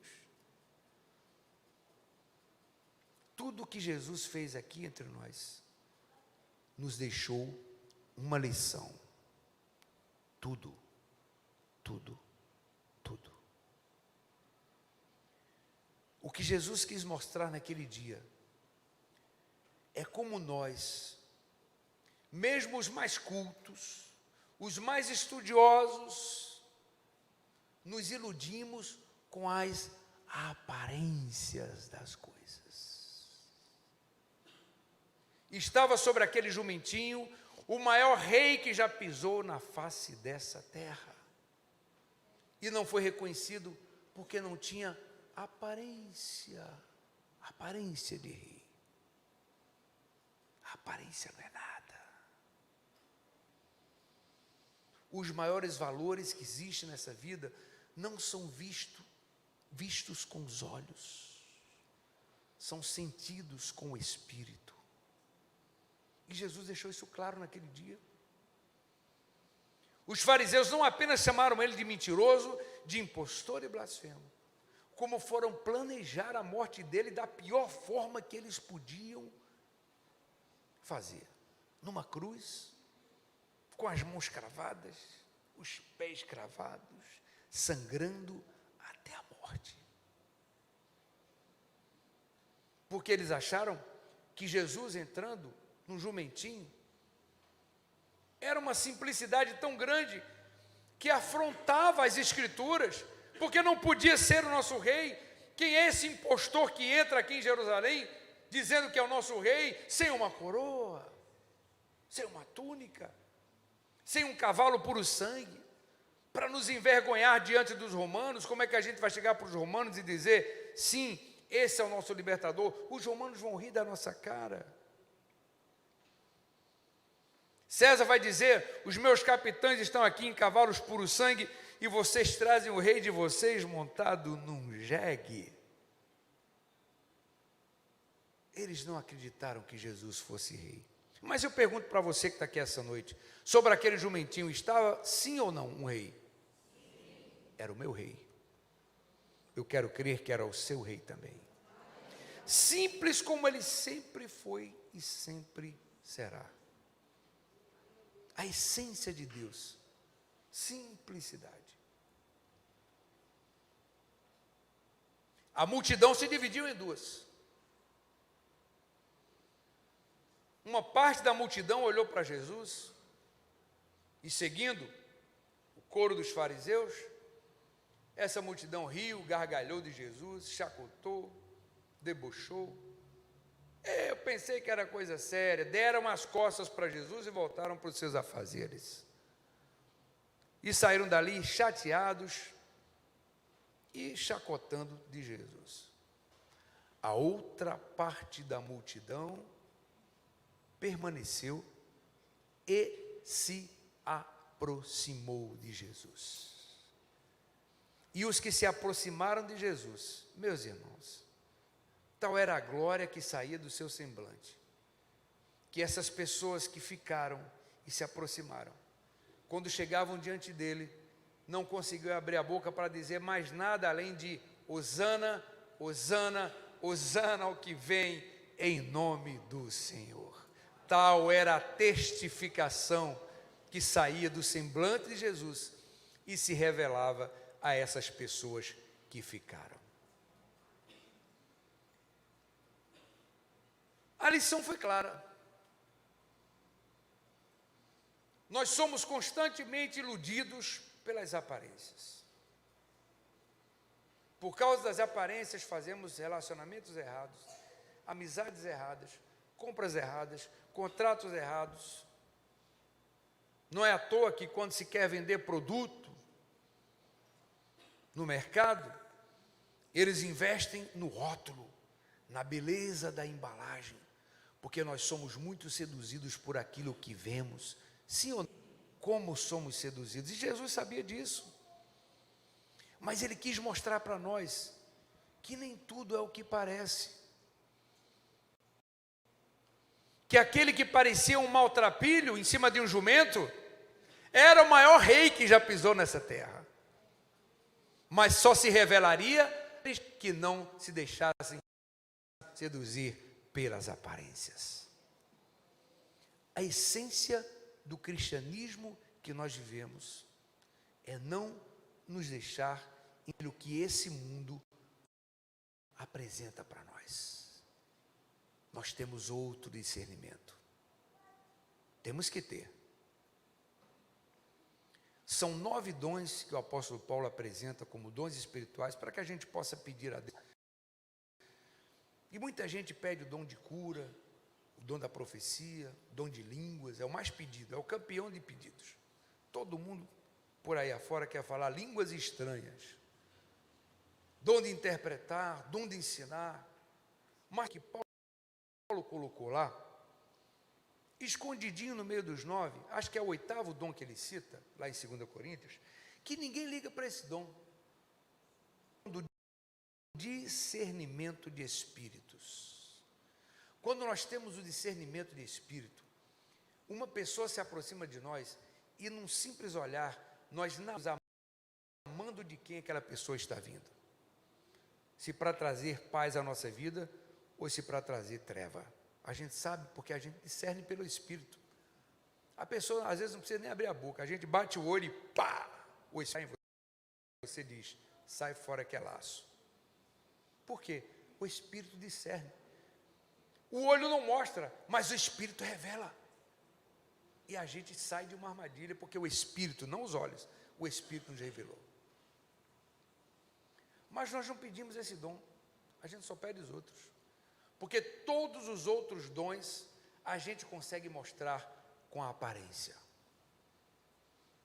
Tudo que Jesus fez aqui entre nós, nos deixou uma lição. Tudo, tudo, tudo. O que Jesus quis mostrar naquele dia é como nós, mesmo os mais cultos, os mais estudiosos, nos iludimos com as aparências das coisas. Estava sobre aquele jumentinho o maior rei que já pisou na face dessa terra. E não foi reconhecido porque não tinha aparência de rei. A aparência não é nada. Os maiores valores que existem nessa vida não são vistos com os olhos, são sentidos com o espírito. E Jesus deixou isso claro naquele dia. Os fariseus não apenas chamaram ele de mentiroso, de impostor e blasfemo, como foram planejar a morte dele da pior forma que eles podiam fazer. Numa cruz, com as mãos cravadas, os pés cravados, sangrando até a morte. Porque eles acharam que Jesus entrando num jumentinho era uma simplicidade tão grande que afrontava as Escrituras, porque não podia ser o nosso rei. Quem é esse impostor que entra aqui em Jerusalém dizendo que é o nosso rei, sem uma coroa, sem uma túnica, sem um cavalo puro sangue, para nos envergonhar diante dos romanos? Como é que a gente vai chegar para os romanos e dizer, sim, esse é o nosso libertador? Os romanos vão rir da nossa cara. César vai dizer, os meus capitães estão aqui em cavalos puro sangue e vocês trazem o rei de vocês montado num jegue. Eles não acreditaram que Jesus fosse rei. Mas eu pergunto para você que está aqui essa noite, sobre aquele jumentinho, estava sim ou não um rei? Era o meu rei. Eu quero crer que era o seu rei também. Simples como ele sempre foi e sempre será. A essência de Deus, simplicidade. A multidão se dividiu em duas. Uma parte da multidão olhou para Jesus e, seguindo o coro dos fariseus, essa multidão riu, gargalhou de Jesus, chacotou, debochou. Eu pensei que era coisa séria, deram as costas para Jesus e voltaram para os seus afazeres. E saíram dali chateados e chacotando de Jesus. A outra parte da multidão permaneceu e se aproximou de Jesus. E os que se aproximaram de Jesus, meus irmãos, tal era a glória que saía do seu semblante, que essas pessoas que ficaram e se aproximaram, quando chegavam diante dele, não conseguiu abrir a boca para dizer mais nada além de Hosana, Hosana, Hosana ao que vem em nome do Senhor. Tal era a testificação que saía do semblante de Jesus e se revelava a essas pessoas que ficaram. A lição foi clara. Nós somos constantemente iludidos pelas aparências. Por causa das aparências, fazemos relacionamentos errados, amizades erradas, compras erradas, contratos errados. Não é à toa que quando se quer vender produto no mercado, eles investem no rótulo, na beleza da embalagem, porque nós somos muito seduzidos por aquilo que vemos. Sim ou não? Como somos seduzidos? E Jesus sabia disso. Mas ele quis mostrar para nós que nem tudo é o que parece. Que aquele que parecia um maltrapilho em cima de um jumento, era o maior rei que já pisou nessa terra. Mas só se revelaria que não se deixassem seduzir pelas aparências. A essência do cristianismo que nós vivemos é não nos deixar em o que esse mundo apresenta para nós. Nós temos outro discernimento. Temos que ter. São 9 dons que o apóstolo Paulo apresenta como dons espirituais para que a gente possa pedir a Deus. E muita gente pede o dom de cura, o dom da profecia, o dom de línguas, é o mais pedido, é o campeão de pedidos. Todo mundo por aí afora quer falar línguas estranhas. Dom de interpretar, dom de ensinar. Mas que Paulo colocou lá, escondidinho no meio dos 9, acho que é o 8º dom que ele cita, lá em 2 Coríntios, que ninguém liga para esse dom. Do discernimento de espíritos. Quando nós temos o discernimento de espírito, uma pessoa se aproxima de nós e num simples olhar, nós não estamos amando de quem aquela pessoa está vindo. Se para trazer paz à nossa vida, ou se para trazer treva. A gente sabe porque a gente discerne pelo Espírito. A pessoa às vezes não precisa nem abrir a boca, a gente bate o olho e pá, o Espírito você diz, sai fora que é laço. Por quê? O Espírito discerne. O olho não mostra, mas o Espírito revela. E a gente sai de uma armadilha, porque o Espírito, não os olhos, o Espírito nos revelou. Mas nós não pedimos esse dom, a gente só pede os outros. Porque todos os outros dons a gente consegue mostrar com a aparência.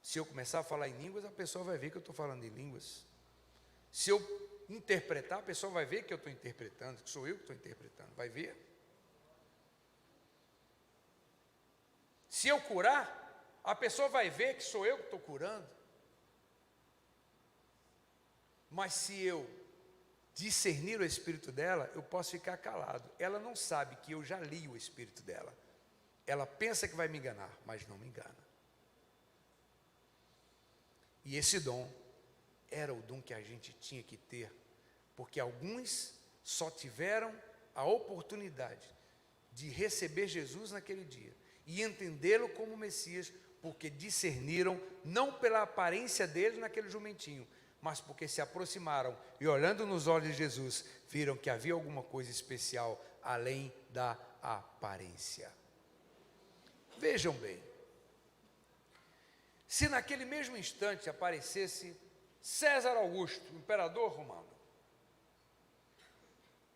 Se eu começar a falar em línguas, a pessoa vai ver que eu estou falando em línguas. Se eu interpretar, a pessoa vai ver que eu estou interpretando, que sou eu que estou interpretando, vai ver. Se eu curar, a pessoa vai ver que sou eu que estou curando. Mas se eu discernir o espírito dela, eu posso ficar calado. Ela não sabe que eu já li o espírito dela. Ela pensa que vai me enganar, mas não me engana. E esse dom era o dom que a gente tinha que ter, porque alguns só tiveram a oportunidade de receber Jesus naquele dia e entendê-lo como Messias, porque discerniram não pela aparência dele naquele jumentinho, mas porque se aproximaram e olhando nos olhos de Jesus, viram que havia alguma coisa especial além da aparência. Vejam bem, se naquele mesmo instante aparecesse César Augusto, imperador romano,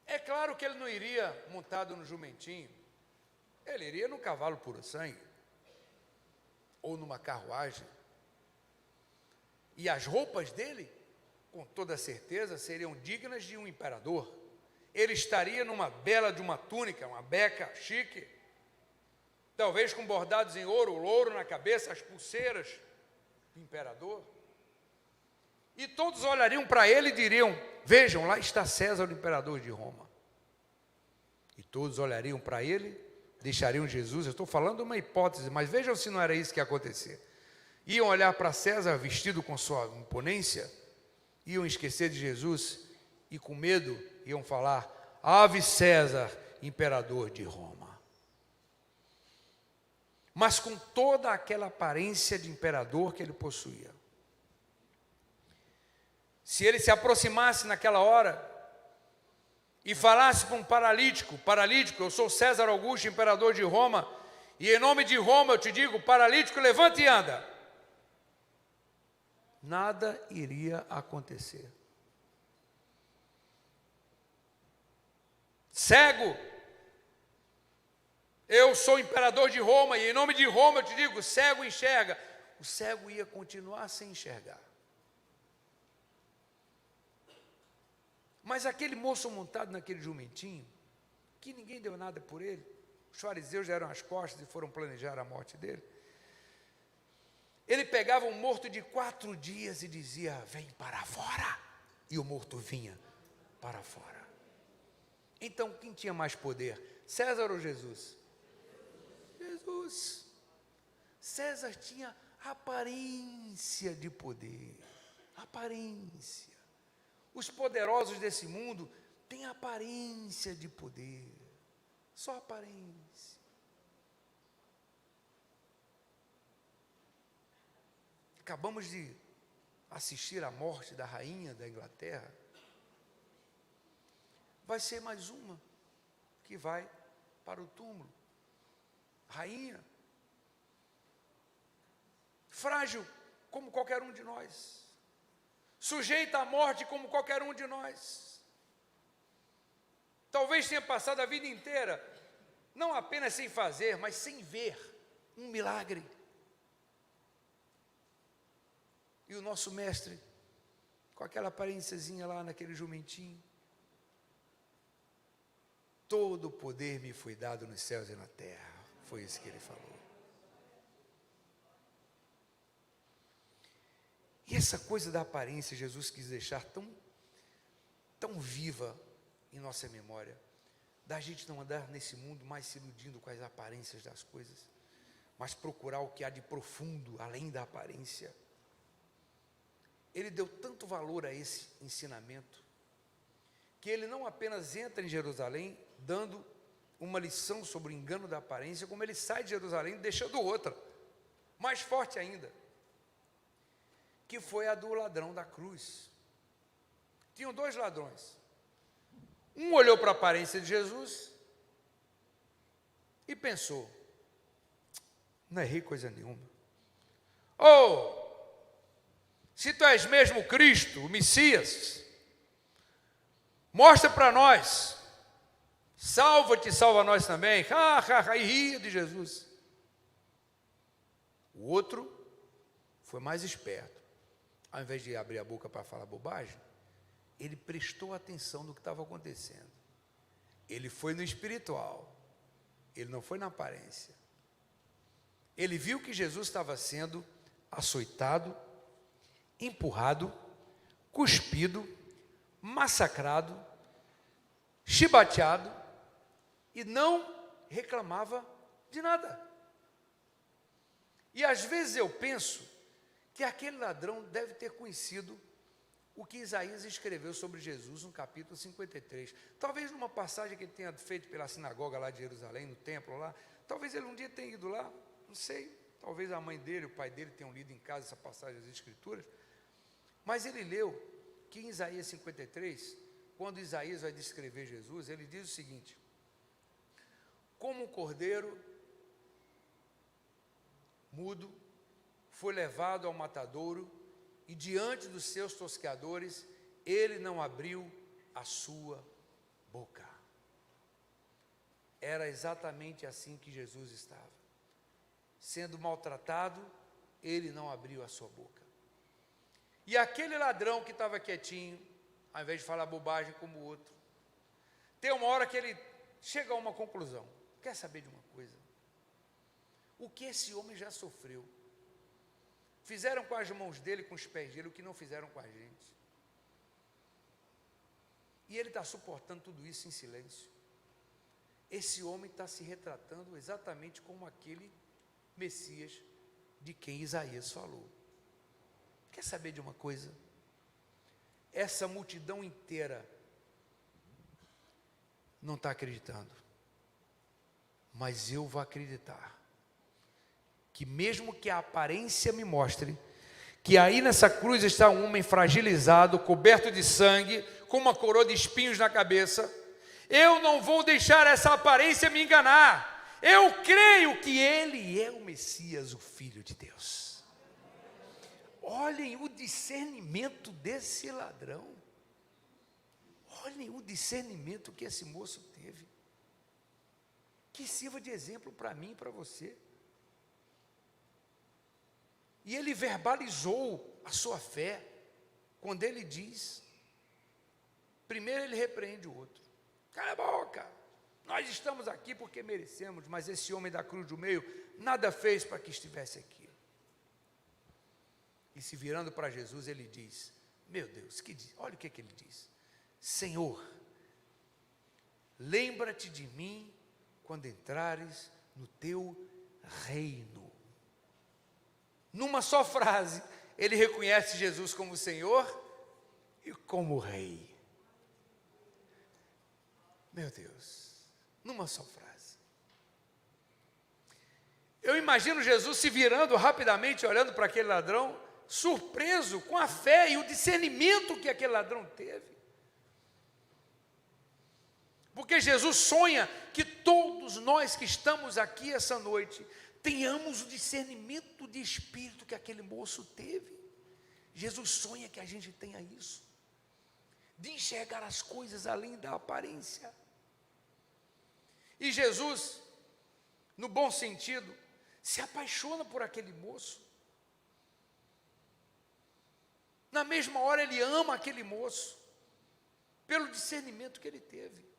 é claro que ele não iria montado no jumentinho, ele iria no cavalo puro sangue, ou numa carruagem, e as roupas dele, com toda certeza, seriam dignas de um imperador. Ele estaria numa bela de uma túnica, uma beca chique, talvez com bordados em ouro, o ouro na cabeça, as pulseiras do imperador. E todos olhariam para ele e diriam, vejam, lá está César, o imperador de Roma. E todos olhariam para ele, deixariam Jesus, eu estou falando uma hipótese, mas vejam se não era isso que ia acontecer. Iam olhar para César vestido com sua imponência, iam esquecer de Jesus e com medo iam falar, Ave César, imperador de Roma. Mas com toda aquela aparência de imperador que ele possuía. Se ele se aproximasse naquela hora e falasse para um paralítico, eu sou César Augusto, imperador de Roma, e em nome de Roma eu te digo, paralítico, levanta e anda. Nada iria acontecer. Cego, eu sou imperador de Roma, e em nome de Roma eu te digo, cego enxerga. O cego ia continuar sem enxergar. Mas aquele moço montado naquele jumentinho, que ninguém deu nada por ele, os fariseus deram as costas e foram planejar a morte dele. Ele pegava um morto de 4 dias e dizia, vem para fora. E o morto vinha. para fora. Então, quem tinha mais poder? César ou Jesus? Jesus. César tinha aparência de poder. Aparência. Os poderosos desse mundo têm aparência de poder. Só aparência. Acabamos de assistir à morte da rainha da Inglaterra. Vai ser mais uma que vai para o túmulo. Rainha, frágil como qualquer um de nós, sujeita à morte como qualquer um de nós. Talvez tenha passado a vida inteira, não apenas sem fazer, mas sem ver um milagre. E o nosso mestre, com aquela aparênciazinha lá naquele jumentinho, todo o poder me foi dado nos céus e na terra. Foi isso que ele falou. E essa coisa da aparência, Jesus quis deixar tão viva em nossa memória, da gente não andar nesse mundo mais se iludindo com as aparências das coisas, mas procurar o que há de profundo, além da aparência. Ele deu tanto valor a esse ensinamento, que ele não apenas entra em Jerusalém, dando uma lição sobre o engano da aparência, como ele sai de Jerusalém, deixando outra, mais forte ainda, que foi a do ladrão da cruz. Tinham dois ladrões. Um olhou para a aparência de Jesus e pensou, não errei coisa nenhuma. Se tu és mesmo Cristo, o Messias, mostra para nós, salva-te, salva nós também, e ria de Jesus. O outro foi mais esperto, ao invés de abrir a boca para falar bobagem, ele prestou atenção no que estava acontecendo. Ele foi no espiritual, ele não foi na aparência. Ele viu que Jesus estava sendo açoitado, empurrado, cuspido, massacrado, chibateado, e não reclamava de nada. E às vezes eu penso que aquele ladrão deve ter conhecido o que Isaías escreveu sobre Jesus no capítulo 53. Talvez numa passagem que ele tenha feito pela sinagoga lá de Jerusalém, no templo lá, talvez ele um dia tenha ido lá, não sei, talvez a mãe dele, o pai dele tenham lido em casa essa passagem das Escrituras, mas ele leu que em Isaías 53, quando Isaías vai descrever Jesus, ele diz o seguinte: como um cordeiro mudo foi levado ao matadouro, e diante dos seus tosqueadores, ele não abriu a sua boca. Era exatamente assim que Jesus estava. Sendo maltratado, ele não abriu a sua boca. E aquele ladrão que estava quietinho, ao invés de falar bobagem como o outro, tem uma hora que ele chega a uma conclusão. Quer saber de uma coisa? O que esse homem já sofreu? Fizeram com as mãos dele, com os pés dele, o que não fizeram com a gente. E ele está suportando tudo isso em silêncio. Esse homem está se retratando exatamente como aquele Messias de quem Isaías falou. Quer saber de uma coisa? Essa multidão inteira não está acreditando, mas eu vou acreditar. Que mesmo que a aparência me mostre que aí nessa cruz está um homem fragilizado, coberto de sangue, com uma coroa de espinhos na cabeça, eu não vou deixar essa aparência me enganar. Eu creio que ele é o Messias, o Filho de Deus. Olhem o discernimento desse ladrão. Olhem o discernimento que esse moço teve. Que sirva de exemplo para mim e para você. E ele verbalizou a sua fé, quando ele diz, primeiro ele repreende o outro, cala a boca, nós estamos aqui porque merecemos, mas esse homem da cruz do meio, nada fez para que estivesse aqui. E se virando para Jesus, ele diz, meu Deus, olha o que ele diz, Senhor, lembra-te de mim quando entrares no teu reino. Numa só frase, ele reconhece Jesus como Senhor e como Rei. Meu Deus, numa só frase. Eu imagino Jesus se virando rapidamente, olhando para aquele ladrão, surpreso com a fé e o discernimento que aquele ladrão teve. Porque Jesus sonha que todos nós que estamos aqui essa noite tenhamos o discernimento de espírito que aquele moço teve. Jesus sonha que a gente tenha isso, de enxergar as coisas além da aparência. E Jesus, no bom sentido, se apaixona por aquele moço. Na mesma hora ele ama aquele moço, pelo discernimento que ele teve.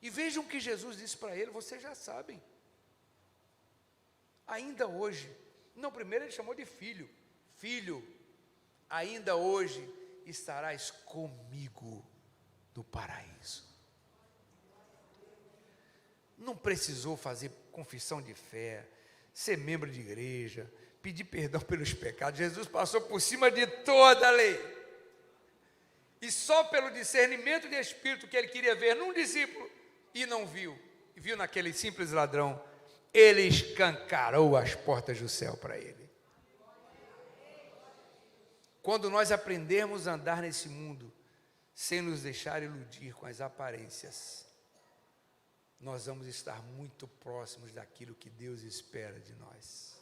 E vejam o que Jesus disse para ele, vocês já sabem. Ainda hoje, não, primeiro ele chamou de filho. Filho, ainda hoje estarás comigo no paraíso. Não precisou fazer confissão de fé, ser membro de igreja, pedir perdão pelos pecados. Jesus passou por cima de toda a lei. E só pelo discernimento de espírito que ele queria ver num discípulo, e não viu, e viu naquele simples ladrão, ele escancarou as portas do céu para ele. Quando nós aprendermos a andar nesse mundo, sem nos deixar iludir com as aparências, nós vamos estar muito próximos daquilo que Deus espera de nós.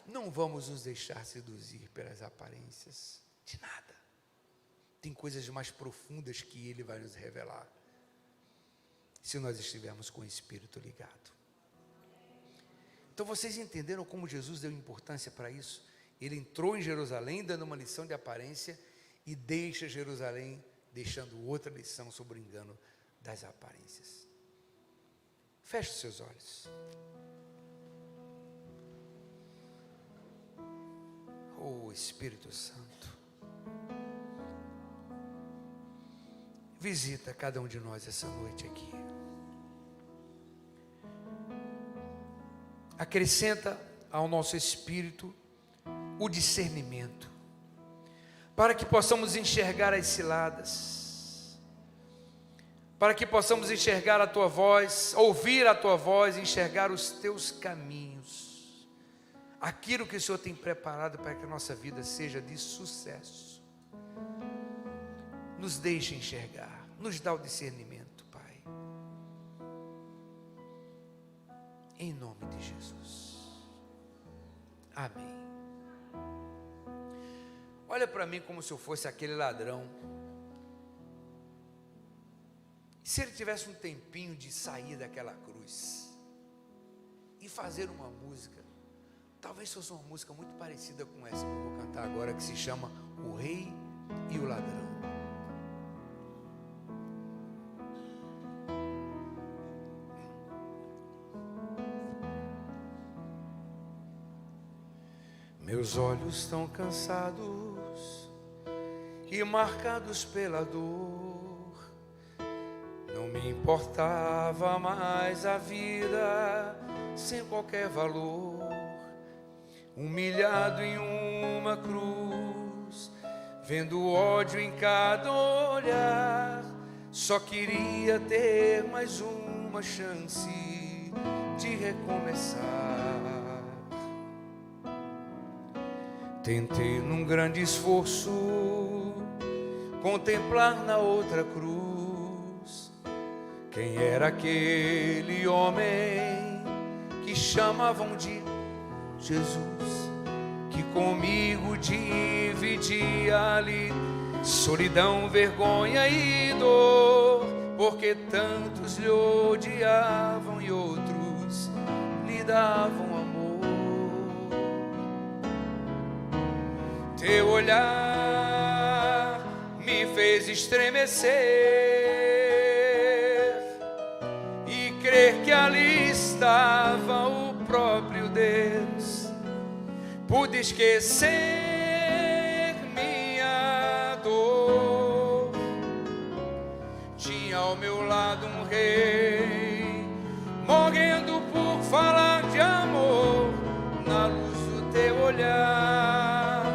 Não vamos nos deixar seduzir pelas aparências de nada. Tem coisas mais profundas que Ele vai nos revelar, se nós estivermos com o Espírito ligado. Então vocês entenderam como Jesus deu importância para isso? Ele entrou em Jerusalém dando uma lição de aparência e deixa Jerusalém deixando outra lição sobre o engano das aparências. Feche os seus olhos. Oh Espírito Santo, visita cada um de nós essa noite aqui. Acrescenta ao nosso espírito o discernimento, para que possamos enxergar as ciladas, para que possamos enxergar a Tua voz, ouvir a Tua voz, enxergar os Teus caminhos, aquilo que o Senhor tem preparado para que a nossa vida seja de sucesso. Nos deixe enxergar, nos dá o discernimento, Pai, em nome de Jesus, amém. Olha para mim como se eu fosse aquele ladrão. Se ele tivesse um tempinho de sair daquela cruz e fazer uma música, talvez fosse uma música muito parecida com essa que eu vou cantar agora, que se chama O Rei e o Ladrão. Meus olhos estão cansados e marcados pela dor. Não me importava mais a vida sem qualquer valor. Humilhado em uma cruz, vendo o ódio em cada olhar, só queria ter mais uma chance de recomeçar. Tentei num grande esforço contemplar na outra cruz quem era aquele homem que chamavam de Jesus, que comigo dividia ali solidão, vergonha e dor, porque tantos lhe odiavam e outros lhe davam amor. Teu olhar me fez estremecer e crer que ali estava o próprio Deus. Pude esquecer minha dor chorei, morrendo por falar de amor, na luz do teu olhar,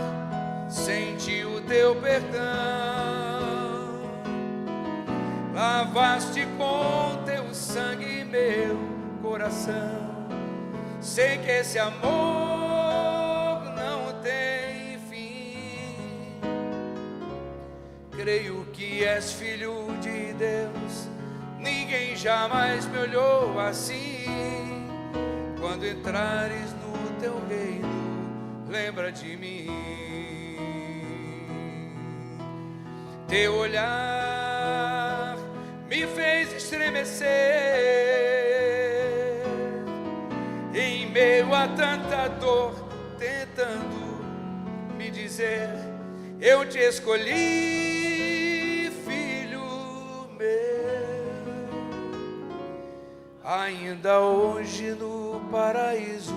senti o teu perdão, lavaste com teu sangue meu coração. Sei que esse amor não tem fim. Creio que és filho de Deus, ninguém jamais me olhou assim. Quando entrares no teu reino, lembra de mim. Teu olhar me fez estremecer, em meio a tanta dor, tentando me dizer: eu te escolhi, filho meu. Ainda hoje no paraíso,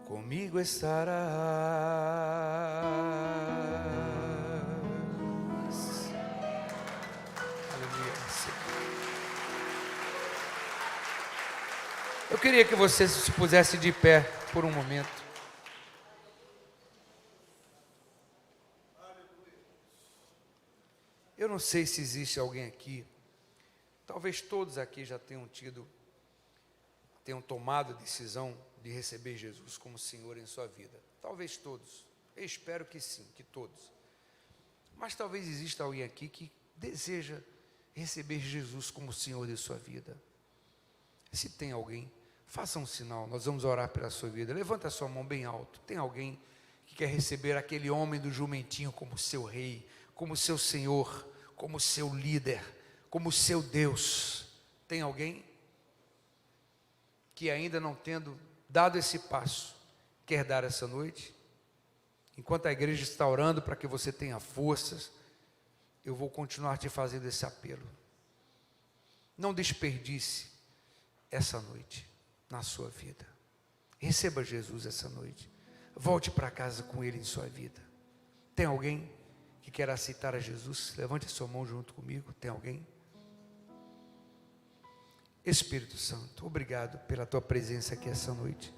comigo estarás. Eu queria que você se pusesse de pé por um momento. Eu não sei se existe alguém aqui, talvez todos aqui já tenham tomado a decisão de receber Jesus como Senhor em sua vida. Talvez todos. Eu espero que sim, que todos. Mas talvez exista alguém aqui que deseja receber Jesus como Senhor de sua vida. Se tem alguém, faça um sinal, nós vamos orar pela sua vida. Levanta a sua mão bem alto. Tem alguém que quer receber aquele homem do jumentinho como seu rei, como seu Senhor, como seu líder, como seu Deus? Tem alguém que ainda não tendo dado esse passo, quer dar essa noite? Enquanto a igreja está orando para que você tenha forças, eu vou continuar te fazendo esse apelo. Não desperdice essa noite na sua vida. Receba Jesus essa noite. Volte para casa com Ele em sua vida. Tem alguém que quer aceitar a Jesus? Levante a sua mão junto comigo. Tem alguém? Espírito Santo, obrigado pela tua presença aqui essa noite.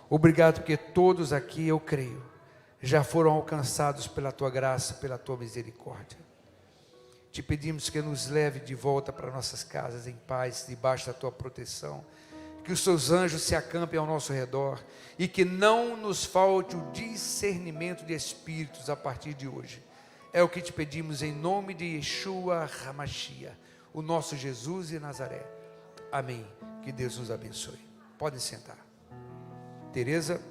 Obrigado porque todos aqui, eu creio, já foram alcançados pela tua graça, pela tua misericórdia. Te pedimos que nos leve de volta para nossas casas em paz, debaixo da tua proteção. Que os teus anjos se acampem ao nosso redor e que não nos falte o discernimento de espíritos a partir de hoje. É o que te pedimos em nome de Yeshua HaMashiach, o nosso Jesus de Nazaré. Amém. Que Deus nos abençoe. Podem sentar. Tereza.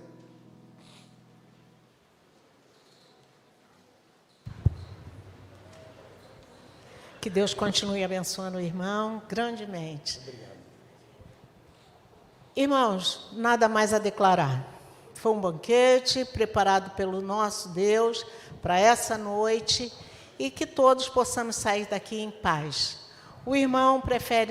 Que Deus continue abençoando o irmão grandemente. Obrigado. Irmãos, nada mais a declarar. Foi um banquete preparado pelo nosso Deus para essa noite e que todos possamos sair daqui em paz. O irmão prefere